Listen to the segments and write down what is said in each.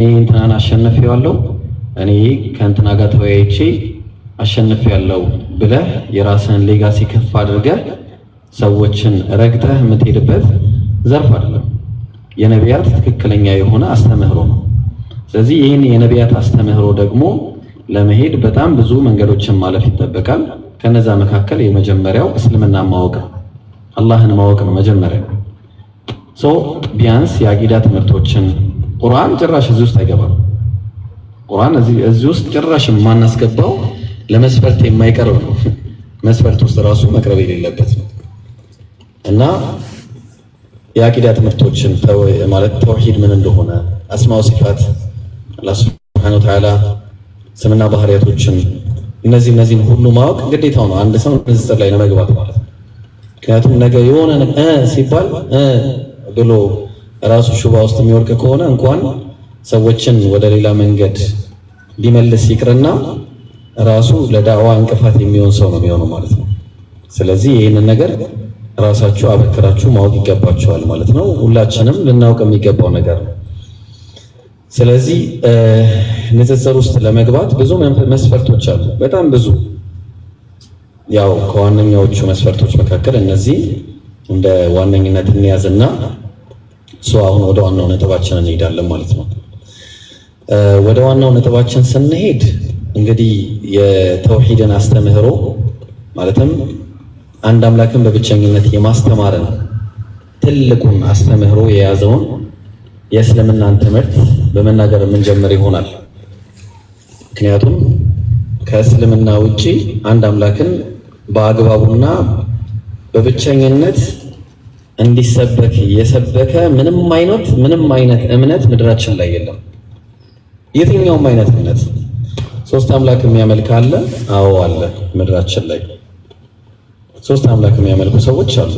እንትናን አሸንፌዋለሁ እኔ ከእንትና ጋር ተወያይቼ አሸንፌያለሁ ብለህ የራስህን ሌጋሲ ከፍ አድርገህ ሰዎችን ረግጠህ የምትሄድበት ዘርፍ አይደለም። የነቢያት ትክክለኛ የሆነ አስተምህሮ ነው። ስለዚህ ይህን የነቢያት አስተምህሮ ደግሞ ለመሄድ በጣም ብዙ መንገዶችን ማለፍ ይጠበቃል። ከነዛ መካከል የመጀመሪያው እስልምና ማወቅ ነው። አላህን ማወቅ ነው መጀመሪያ። ቢያንስ የአቂዳ ትምህርቶችን ቁርአን ጭራሽ እዚህ ውስጥ አይገባም። ቁርአን እዚህ ውስጥ ጭራሽ የማናስገባው ለመስፈርት የማይቀርብ ነው። መስፈርት ውስጥ ራሱ መቅረብ የሌለበት ነው እና የአቂዳ ትምህርቶችን ማለት ተውሂድ ምን እንደሆነ፣ አስማው ሲፋት፣ አላህ ሱብሓነሁ ወተዓላ ስምና ባህሪያቶችን እነዚህን ሁሉ ማወቅ ግዴታው ነው አንድ ሰው ንጽጽር ላይ ለመግባት ማለት ነው። ምክንያቱም ነገ የሆነ ሲባል ብሎ ራሱ ሹባ ውስጥ የሚወርቅ ከሆነ እንኳን ሰዎችን ወደ ሌላ መንገድ ሊመልስ ይቅርና ራሱ ለዳዕዋ እንቅፋት የሚሆን ሰው ነው የሚሆነው ማለት ነው። ስለዚህ ይህንን ነገር ራሳችሁ አበክራችሁ ማወቅ ይገባችኋል ማለት ነው። ሁላችንም ልናውቅ የሚገባው ነገር ነው። ስለዚህ ንጽጽር ውስጥ ለመግባት ብዙ መስፈርቶች አሉ፣ በጣም ብዙ። ያው ከዋነኛዎቹ መስፈርቶች መካከል እነዚህ እንደ ዋነኝነት እንያዝና አሁን ወደ ዋናው ነጥባችን እንሄዳለን ማለት ነው። ወደ ዋናው ነጥባችን ስንሄድ እንግዲህ የተውሂድን አስተምህሮ ማለትም አንድ አምላክን በብቸኝነት የማስተማርን ትልቁን አስተምህሮ የያዘውን የእስልምናን ትምህርት በመናገር የምንጀምር ይሆናል። ምክንያቱም ከእስልምና ውጪ አንድ አምላክን በአግባቡና በብቸኝነት እንዲሰበክ የሰበከ ምንም አይነት እምነት ምድራችን ላይ የለም። የትኛውም አይነት እምነት ሶስት አምላክ የሚያመልክ አለ? አዎ አለ። ምድራችን ላይ ሶስት አምላክ የሚያመልኩ ሰዎች አሉ።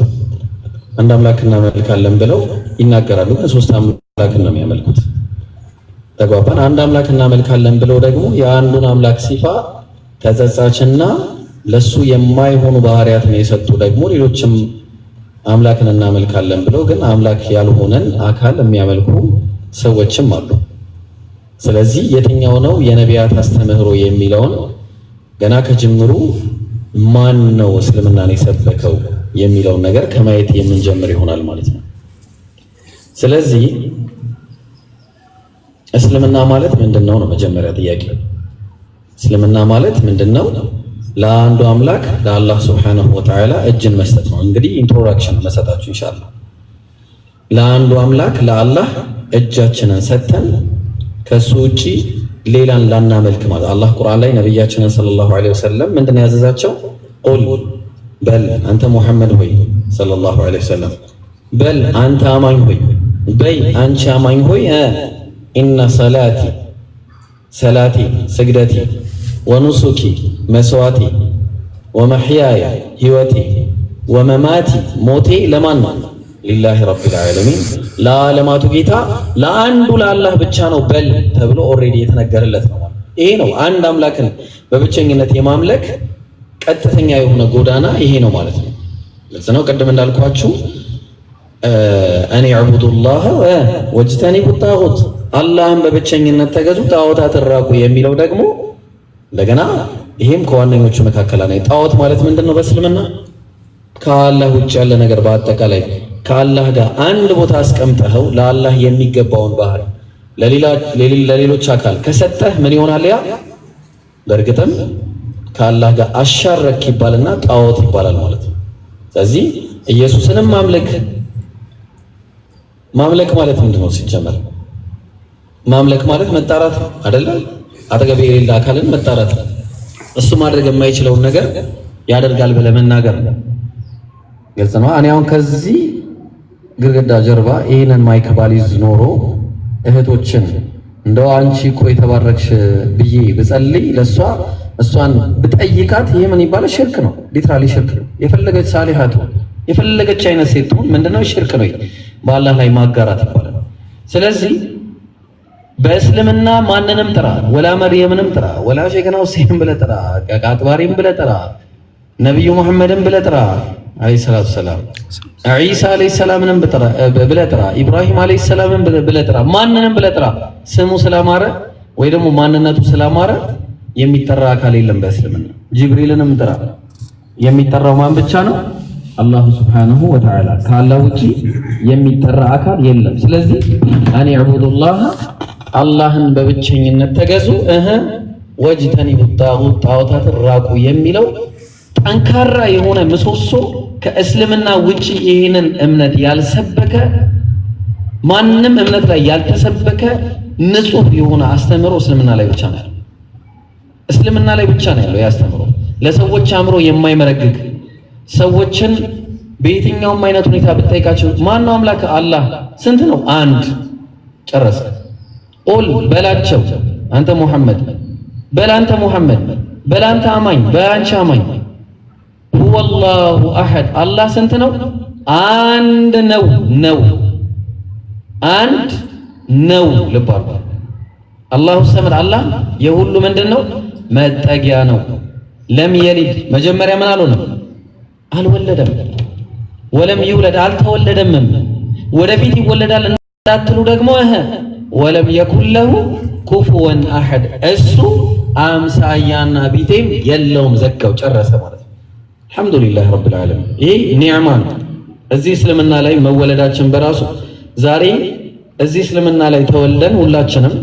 አንድ አምላክ እናመልካለን ብለው ይናገራሉ፣ ግን ሶስት አምላክ ነው የሚያመልኩት። ተግባባን? አንድ አምላክ እናመልካለን ብለው ደግሞ የአንዱን አምላክ ሲፋ ተጸጻችና ለሱ የማይሆኑ ባህሪያትን የሰጡ ደግሞ ሌሎችም አምላክን እናመልካለን ብለው ግን አምላክ ያልሆነን አካል የሚያመልኩ ሰዎችም አሉ። ስለዚህ የትኛው ነው የነቢያት አስተምህሮ የሚለውን ገና ከጅምሩ ማን ነው እስልምናን የሰበከው የሚለውን ነገር ከማየት የምንጀምር ይሆናል ማለት ነው። ስለዚህ እስልምና ማለት ምንድነው ነው መጀመሪያ ጥያቄ። እስልምና ማለት ምንድነው? ለአንዱ አምላክ ለአላህ ሱብሓነሁ ወተዓላ እጅን መስጠት ነው። እንግዲህ ኢንትሮዳክሽን መሰጣችሁ ኢንሻአላህ። ለአንዱ አምላክ ለአላህ እጃችንን ሰጥተን ከሱ ውጪ ሌላን ላናመልክ ማለት አላህ ቁርአን ላይ ነብያችንን ሰለላሁ ዐለይሂ ወሰለም ምንድን ነው ያዘዛቸው? ቁል በል አንተ ሙሐመድ ሆይ ሰለላሁ ዐለይሂ ወሰለም በል አንተ አማኝ ሆይ በይ አንቺ አማኝ ሆይ ኢነ ሰላቲ ስግደቲ ወኑሱኪ መስዋዕቲ ወመሕያየ ህይወቴ ወመማቲ ሞቴ ለማን ነው? ሊላሂ ረቢል ዓለሚን ለዓለማቱ ጌታ ለአንዱ ለአላህ ብቻ ነው በል ተብሎ ኦልሬዲ የተነገረለት ነው። ይሄ ነው አንድ አምላክን በብቸኝነት የማምለክ ቀጥተኛ የሆነ ጎዳና ይሄ ነው ማለት ነው። ግልጽ ነው። ቅድም እንዳልኳችሁ እኔ አዕቡዱላህ ወጅተኒቡ ጣዖት፣ አላህን በብቸኝነት ተገዙ ጣዖታትን ራቁ የሚለው ደግሞ እንደገና ይሄም ከዋነኞቹ መካከል ነው። ጣዖት ማለት ምንድነው? በእስልምና ከአላህ ውጭ ያለ ነገር በአጠቃላይ ከአላህ ጋር አንድ ቦታ አስቀምጠኸው ለአላህ የሚገባውን ባህሪ ለሌሎች አካል ከሰጠህ ምን ይሆናል? ያ በእርግጥም ከአላህ ጋር አሻረክ ይባልና ጣዖት ይባላል ማለት ነው። ስለዚህ ኢየሱስንም ማምለክ ማለት ምንድነው? ሲጀመር ማምለክ ማለት መጣራት አይደለም? አጠገብ የሌለ አካልን መጣራት፣ እሱ ማድረግ የማይችለውን ነገር ያደርጋል ብለህ መናገር ነው። ግልጽ ነው። እኔ አሁን ከዚህ ግድግዳ ጀርባ ይሄንን ማይክ ባሊዝ ኖሮ እህቶችን እንደው አንቺ እኮ የተባረክሽ ብዬ ብጸልይ እሷን ብጠይቃት ይሄ ምን ይባላል? ሽርክ ነው። ሊትራሊ ሽርክ ነው። የፈለገች ሳሊሃቱ የፈለገች አይነት ሴት ትሁን ምንድነው? ሽርክ ነው። በአላህ ላይ ማጋራት ይባላል። ስለዚህ በእስልምና ማንንም ጥራ፣ ወላ መርየምንም ጥራ፣ ወላ ሸይኽና ሁሴን ብለህ ጥራ፣ አቅባሪም ብለህ ጥራ፣ ነብዩ መሐመድን ብለህ ጥራ፣ አለይሂ ሰላቱ ሰላም ዒሳ አለይሂ ሰላምንም ብለህ ጥራ፣ ኢብራሂም አለይሂ ሰላምን ብለህ ጥራ፣ ማንንም ብለህ ጥራ፣ ስሙ ስላማረ ወይ ደግሞ ማንነቱ ስላማረ የሚጠራ አካል የለም በእስልምና። ጅብሪልንም ጥራ፣ የሚጠራው ማን ብቻ ነው? አላሁ ሱብሓነሁ ወተዓላ። ከአላህ ውጪ የሚጠራ አካል የለም። ስለዚህ አን ዕቡዱላህ አላህን በብቸኝነት ተገዙ፣ ወጅተኒቡ ጣጉት ጣዖታትን ራቁ የሚለው ጠንካራ የሆነ ምሰሶ ከእስልምና ውጪ ይህንን እምነት ያልሰበከ ማንም እምነት ላይ ያልተሰበከ ንጹህ የሆነ አስተምሮ እስልምና ላይ ብቻ ነው ያለው። እስልምና ላይ ብቻ ነው ያለው ያስተምሮ። ለሰዎች አእምሮ የማይመረግግ ሰዎችን በየትኛውም አይነት ሁኔታ ብትጠይቃቸው ማነው አምላክ? አላህ። ስንት ነው? አንድ። ጨረሰ። ቁል በላቸው አንተ ሙሐመድ፣ በላንተ ሙሐመድ፣ በላንተ አማኝ፣ በአንቺ አማኝ ሁወላሁ አሐድ አላህ ስንት ነው? አንድ ነው። አንድ ነው። ልብ አድርጉ። አላሁ ሰመድ አላህ የሁሉ ምንድን ነው? መጠጊያ ነው። ለም የሊድ መጀመሪያ ምን አልሆነም? አልወለደም። ወለም ይውለድ አልተወለደምም። ወደፊት ይወለዳል እንዳትሉ ደግሞ ወለም የኩን ለሁ ኩፉወን አሐድ እሱ አምሳያና ቢጤም የለውም። ዘጋው፣ ጨረሰ ማለት ነው። አልሐምዱሊላህ ረብል ዓለሚን። ይህ ኒዕማ ነው። እዚህ እስልምና ላይ መወለዳችን በራሱ ዛሬ እዚህ እስልምና ላይ ተወልደን ሁላችንም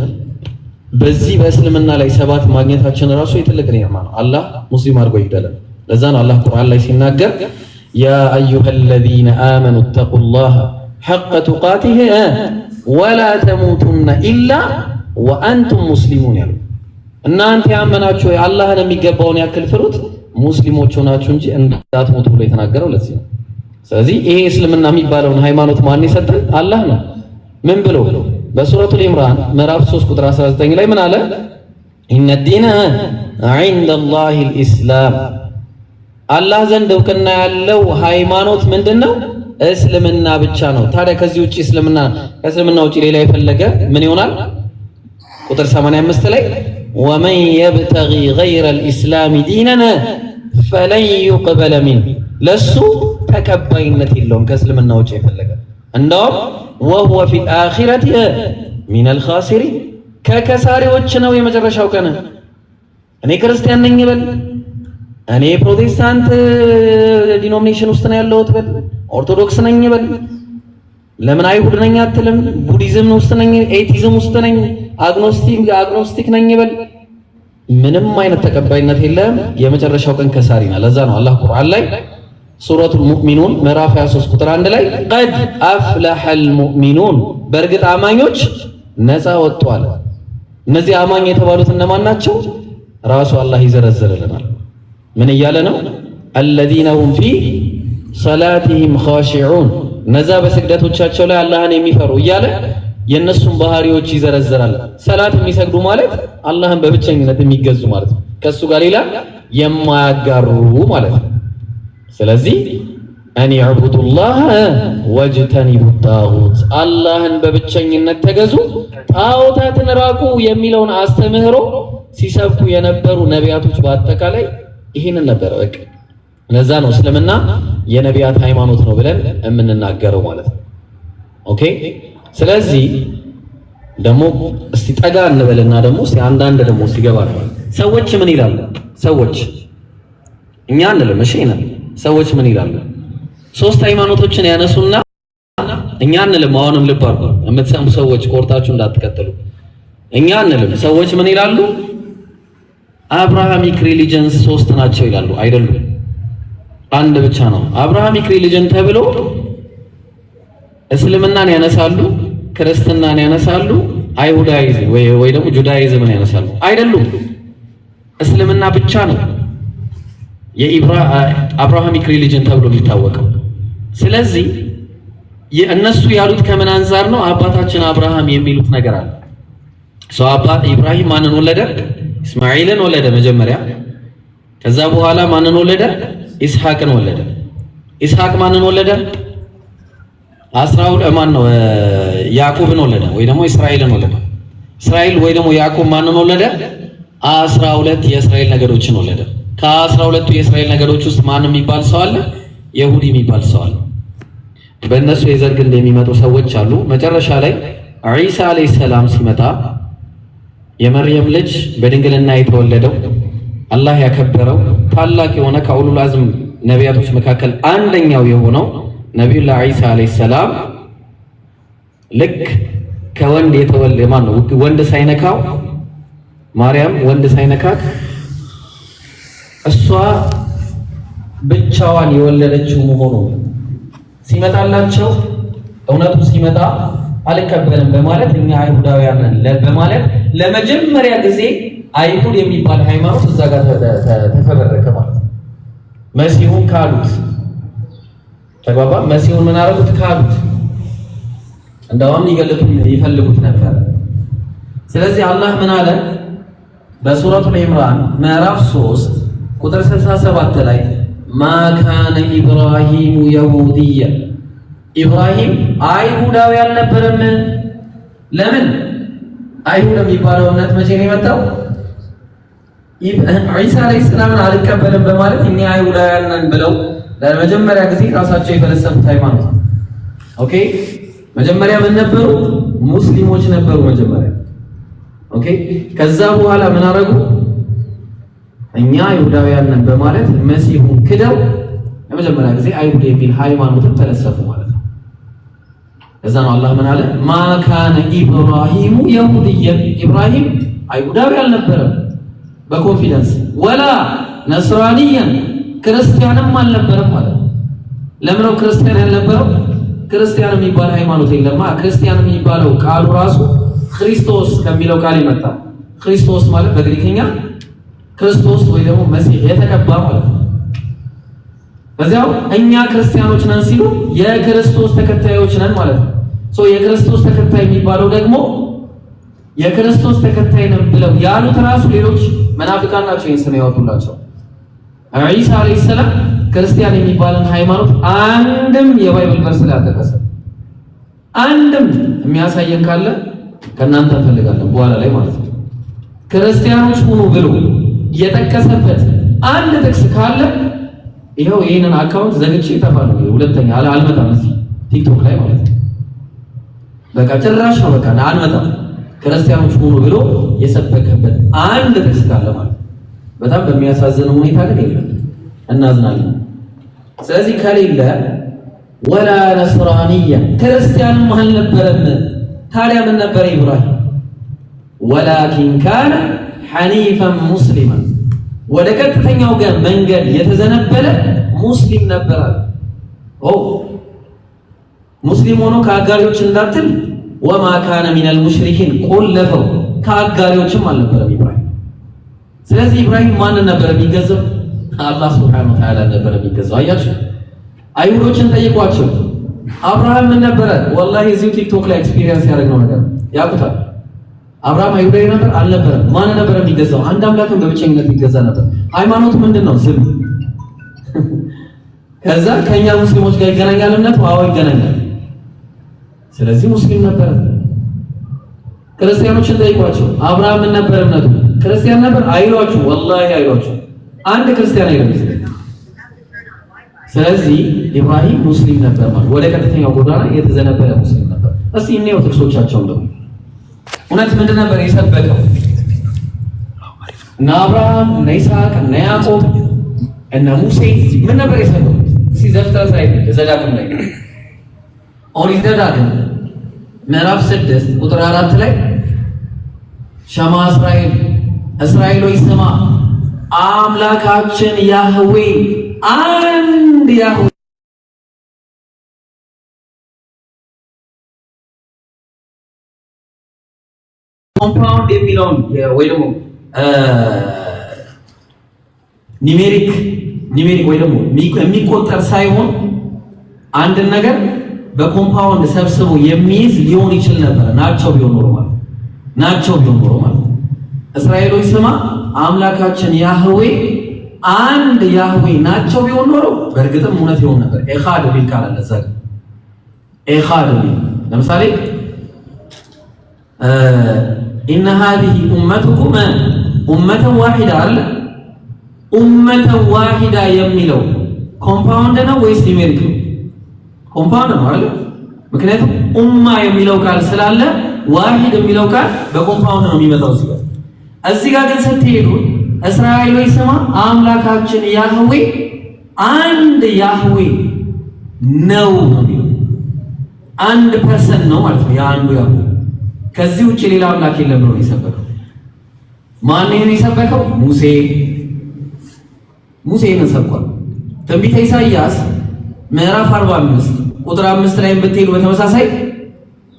በዚህ በእስልምና ላይ ሰባት ማግኘታችን ራሱ የትልቅ ኒዕማ ነው። አላህ ሙስሊም አድርጎ ይግደለን። ለዛ ነው አላህ ቁርአን ላይ ሲናገር ያ አዩሀለዚነ አመኑ ተቁላህ ሐቀ ቱቃቲህ ወላ ተሙቱነ ኢላ ወአንቱም ሙስሊሙን ያሉ። እናንተ ያመናችሁ አላህን የሚገባውን ያክል ፍሩት ሙስሊሞች ሆናችሁ እንጂ እንዳትሞቱ ብሎ የተናገረው ለዚህ ነው። ስለዚህ ይሄ እስልምና የሚባለውን ሃይማኖት ማን የሰጠን? አላህ ነው። ምን ብሎ በሱረቱል ኢምራን ምዕራፍ 3 ቁጥር 19 ላይ ምን አለ? ኢነ ዲነ ዒንደላሂል ኢስላም አላህ ዘንድ እውቅና ያለው ሃይማኖት ምንድነው? እስልምና ብቻ ነው። ታዲያ ከዚህ ውጪ ከእስልምና ውጪ ሌላ የፈለገ ምን ይሆናል? ቁጥር 85 ላይ ወመን የብተጊ ገይረል ኢስላሚ ዲነን ፈለን ዩቅበለ ሚን ለሱ ተቀባይነት የለውም ከእስልምና ውጪ የፈለገ እንደውም ወሁወ ፊል አኺረቲ ሚነል ኻሲሪን ከከሳሪዎች ነው የመጨረሻው ቀን። እኔ ክርስቲያን ነኝ በል፣ እኔ ፕሮቴስታንት ዲኖሚኔሽን ውስጥ ነው ያለሁት በል፣ ኦርቶዶክስ ነኝ በል፣ ለምን አይሁድ ነኝ አትልም? ቡዲዝም ውስጥ ነኝ፣ ኤቲዝም ውስጥ ነኝ፣ አግኖስቲክ ነኝ በል፣ ምንም አይነት ተቀባይነት የለም። የመጨረሻው ቀን ከሳሪ ነው። ለዛ ነው አላህ ቁርአን ላይ ሱረቱል ሙእሚኑን ምዕራፍ 23 ቁጥር 1 ላይ ቀድ አፍለሐል ሙእሚኑን በእርግጥ አማኞች ነፃ ወጥቷል። እነዚህ አማኝ የተባሉት እነማን ናቸው? ራሱ አላህ ይዘረዝርልናል። ምን እያለ ነው? አለዚነ ሁም ፊ ሰላቲሂም ኻሺዑን እነዛ በስግደቶቻቸው ላይ አላህን የሚፈሩ እያለ የእነሱን ባህሪዎች ይዘረዝራል። ሰላት የሚሰግዱ ማለት አላህን በብቸኝነት የሚገዙ ማለት ነው። ከሱ ጋር ሌላ የማያጋሩ ማለት ነው። ስለዚህ አን ዕቡዱላህ ወጅተኒቡ ጣጉት አላህን በብቸኝነት ተገዙ፣ ጣዖታትን ራቁ የሚለውን አስተምህሮ ሲሰብኩ የነበሩ ነቢያቶች በአጠቃላይ ይህንን ነበረ። በቃ ለዛ ነው እስልምና የነቢያት ሃይማኖት ነው ብለን የምንናገረው ማለት ነው። ኦኬ። ስለዚህ ደግሞ እስቲ ጠጋ እንበልና ደግሞ እስቲ አንዳንድ ደግሞ ሲገባ ነው ሰዎች ምን ይላሉ? ሰዎች እኛ አንልም፣ እሺ ነው። ሰዎች ምን ይላሉ? ሶስት ሃይማኖቶችን ያነሱና እኛ አንልም። አሁንም ልብ አድርጉ የምትሰሙ ሰዎች ቆርጣችሁ እንዳትከተሉ። እኛ አንልም። ሰዎች ምን ይላሉ? አብርሃሚክ ሪሊጅንስ ሶስት ናቸው ይላሉ። አይደሉም፣ አንድ ብቻ ነው። አብርሃሚክ ሪሊጅን ተብሎ እስልምናን ያነሳሉ፣ ክርስትናን ያነሳሉ፣ አይሁዳይዝም ወይ ደግሞ ጁዳይዝምን ያነሳሉ። አይደሉም፣ እስልምና ብቻ ነው የአብርሃሚክ ሪሊጅን ተብሎ የሚታወቀው። ስለዚህ እነሱ ያሉት ከምን አንፃር ነው? አባታችን አብርሃም የሚሉት ነገር አለ። ሰው አባት ኢብራሂም ማንን ወለደ? እስማኤልን ወለደ መጀመሪያ። ከዛ በኋላ ማንን ወለደ? ኢስሐቅን ወለደ። ኢስሐቅ ማንን ወለደ? ያዕቆብን ወለደ ወይ ደግሞ እስራኤልን ወለደ። እስራኤል ወይ ደግሞ ያዕቆብ ማንን ወለደ? 12 የእስራኤል ነገዶችን ወለደ። ከ12ቱ የእስራኤል ነገዶች ውስጥ ማን የሚባል ሰው አለ? የሁዲ የሚባል ሰው አለ። በእነሱ የዘር ግንድ የሚመጡ ሰዎች አሉ። መጨረሻ ላይ ዒሳ አለይሂ ሰላም ሲመጣ የመርየም ልጅ በድንግልና የተወለደው አላህ ያከበረው ታላቅ የሆነ ከኡሉል አዝም ነቢያቶች መካከል አንደኛው የሆነው ነቢዩላህ ዒሳ አለይሂ ሰላም ልክ ከወንድ የተወለደ ማን ነው? ወንድ ሳይነካው ማርያም ወንድ ሳይነካት እሷ ብቻዋን የወለደችው መሆኑ ሲመጣላቸው እውነቱ ሲመጣ አልቀበልም በማለት እኛ አይሁዳውያን ነን በማለት ለመጀመሪያ ጊዜ አይሁድ የሚባል ሃይማኖት እዛ ጋር ተፈበረከ ማለት ነው። መሲሁን ካሉት ተግባባ። መሲሁን ምን አረጉት? ካሉት እንደውም ሊገለጡ ይፈልጉት ነበር። ስለዚህ አላህ ምን አለ በሱረቱል ኢምራን ምዕራፍ 3 ቁጥር 67 ላይ ማ ካነ ኢብራሂሙ የሁዲያ ኢብራሂም አይሁዳዊ አልነበረም። ለምን? አይሁድ የሚባለው እምነት መቼ ነው የመጣው? ዒሳ አለይሂ ሰላምን አልቀበልም በማለት እኛ አይሁዳውያን ነን ብለው ለመጀመሪያ ጊዜ ራሳቸው የፈለሰፉት ሃይማኖት። ኦኬ መጀመሪያ ምን ነበሩ? ሙስሊሞች ነበሩ መጀመሪያ። ኦኬ ከዛ በኋላ ምን አረጉ? እኛ አይሁዳውያን ነን በማለት መሲሁን ክደው ለመጀመሪያ ጊዜ አይሁድ የሚል ሃይማኖትን ፈለሰፉ ማለት ነው። ከዛ ነው አላህ ምን አለ? ማ ካነ ኢብራሂሙ የሁዲየን ኢብራሂም አይሁዳዊ አልነበረም በኮንፊደንስ ወላ ነስራንያን ክርስቲያንም አልነበረም ማለት ነው። ለምን ነው ክርስቲያን ያልነበረው? ክርስቲያን የሚባል ሃይማኖት የለም። ክርስቲያን የሚባለው ቃሉ ራሱ ክርስቶስ ከሚለው ቃል ይመጣል። ክርስቶስ ማለት በግሪክኛ ክርስቶስ ወይ ደግሞ መሲህ የተቀባ ማለት ነው። በዚያው እኛ ክርስቲያኖች ነን ሲሉ የክርስቶስ ተከታዮች ነን ማለት ነው። የክርስቶስ ተከታይ የሚባለው ደግሞ የክርስቶስ ተከታይ ነን ብለው ያሉት ራሱ ሌሎች መናፍቃን ናቸው ይህን ስም ያወጡላቸው። ዒሳ አለይሂ ሰላም ክርስቲያን የሚባልን ሃይማኖት አንድም የባይብል ቨርስ ላይ አልተጠቀሰም። አንድም የሚያሳየን ካለ ከእናንተ እንፈልጋለን በኋላ ላይ ማለት ነው። ክርስቲያኖች ሁኑ ብሎ የጠቀሰበት አንድ ጥቅስ ካለ ይኸው ይሄንን አካውንት ዘግቼ እጠፋለሁ። ሁለተኛ አልመጣም እዚህ ቲክቶክ ላይ ማለት ነው። በቃ ጭራሽ ነው በቃ አልመጣም። ክርስቲያኖች ሁኑ ብሎ የሰበከበት አንድ ጥቅስ ካለ ማለት ነው። በጣም በሚያሳዝን ሁኔታ ግን የለም፣ እናዝናለን። ስለዚህ ከሌለ ወላ ነስራንያ ክርስቲያንም አልነበረም። ታዲያ ምን ነበረ ኢብራሂም? ወላኪን ካነ ሐኒፈን ሙስሊማን ወደ ቀጥተኛው ጋር መንገድ የተዘነበለ ሙስሊም ነበረ። ሙስሊም ሆኖ ከአጋሪዎች እንዳትል ወማ ካነ ሚነል ሙሽሪኪን ቆለፈው ከአጋሪዎችም አልነበረም ኢብራሂም። ስለዚህ ኢብራሂም ማንን ነበር የሚገዛው? አላህ ሱብሓነሁ ወተዓላ ነበር የሚገዛው። አያችሁ አይሁዶችን ጠይቋቸው። አብርሃም ምን ነበረ? ወላሂ እዚሁ ቲክቶክ ላይ ኤክስፒሪየንስ ያደረግነው ነገር ያውቁታል። አብርሃም አይሁዳዊ ነበር አልነበረም? ማን ነበር የሚገዛው? አንድ አምላክን በብቸኝነት ይገዛ ነበር። ሃይማኖቱ ምንድነው? ዝም። ከዛ ከኛ ሙስሊሞች ጋር ይገናኛል እምነቱ? አዎ ይገናኛል። ስለዚህ ሙስሊም ነበር። ክርስቲያኖችን ጠይቋቸው። አብርሃም ምን ነበር እምነቱ? ክርስቲያን ነበር አይሏችሁ? ወላሂ አይሏችሁ። አንድ ክርስቲያን አይደለም። ስለዚህ ኢብራሂም ሙስሊም ነበር ማለት ወደ ቀጥተኛው ጎዳና የተዘነበለ ሙስሊም ነበር። እስቲ እንየው ጥቅሶቻቸውን ደግሞ እውነት ምንድን ነበር የሰበከው? እነ አብርሃም እነ ይስሐቅ እነ ያዕቆብ እነ ሙሴ ምን ነበር የሰበኩት? እስቲ ዘፍጥረት ላይ ዘዳግም ላይ ኦሪት ዘዳግም ምዕራፍ 6 ቁጥር 4 ላይ ሸማ እስራኤል ሆይ ስማ አምላካችን ያህዌ አንድ ያህዌ ኮምፓውንድ የሚለውን ወይ ደግሞ ኒሜሪክ ወይ ደግሞ የሚቆጠር ሳይሆን አንድ ነገር በኮምፓውንድ ሰብስቦ የሚይዝ ሊሆን ይችል ነበር። ናቸው ቢሆን ኖሮ ማለት እስራኤል ሆይ ስማ አምላካችን ያህዌ አንድ ያህዌ ናቸው ቢሆን ኖሮ በእርግጥም እውነት ይሆን ነበር። ኤኻድ ቢል ካለ ለዛ ኤኻድ ቢል ለምሳሌ ኢነ ሃዚህ ኡመቱኩም ኡመተን ዋሂዳ አለ ኡመተን ዋሂዳ የሚለው ኮምፓውንድ ነው ወይስ ኒሜሪክ ነው? ኮምፓውንድ ነው አይደል? ምክንያቱም ኡማ የሚለው ቃል ስላለ ዋሂድ የሚለው ቃል በኮምፓውንድ ነው የሚመጣው እዚህ ጋር። እዚህ ጋር ግን ስትሄዱ እስራኤሎች ስማ አምላካችን ያህዌ አንድ ያህዌ ነው የሚለው አንድ ፐርሰን ነው ማለት ነው። የአንዱ ያህዌ ከዚህ ውጭ ሌላ አምላክ የለም ነው የሰበከው። ማን ነው የሰበከው? ሙሴ ነው ሰብኳል። ትንቢተ ኢሳይያስ ምዕራፍ 45 ቁጥር 5 ላይ ብትሄዱ በተመሳሳይ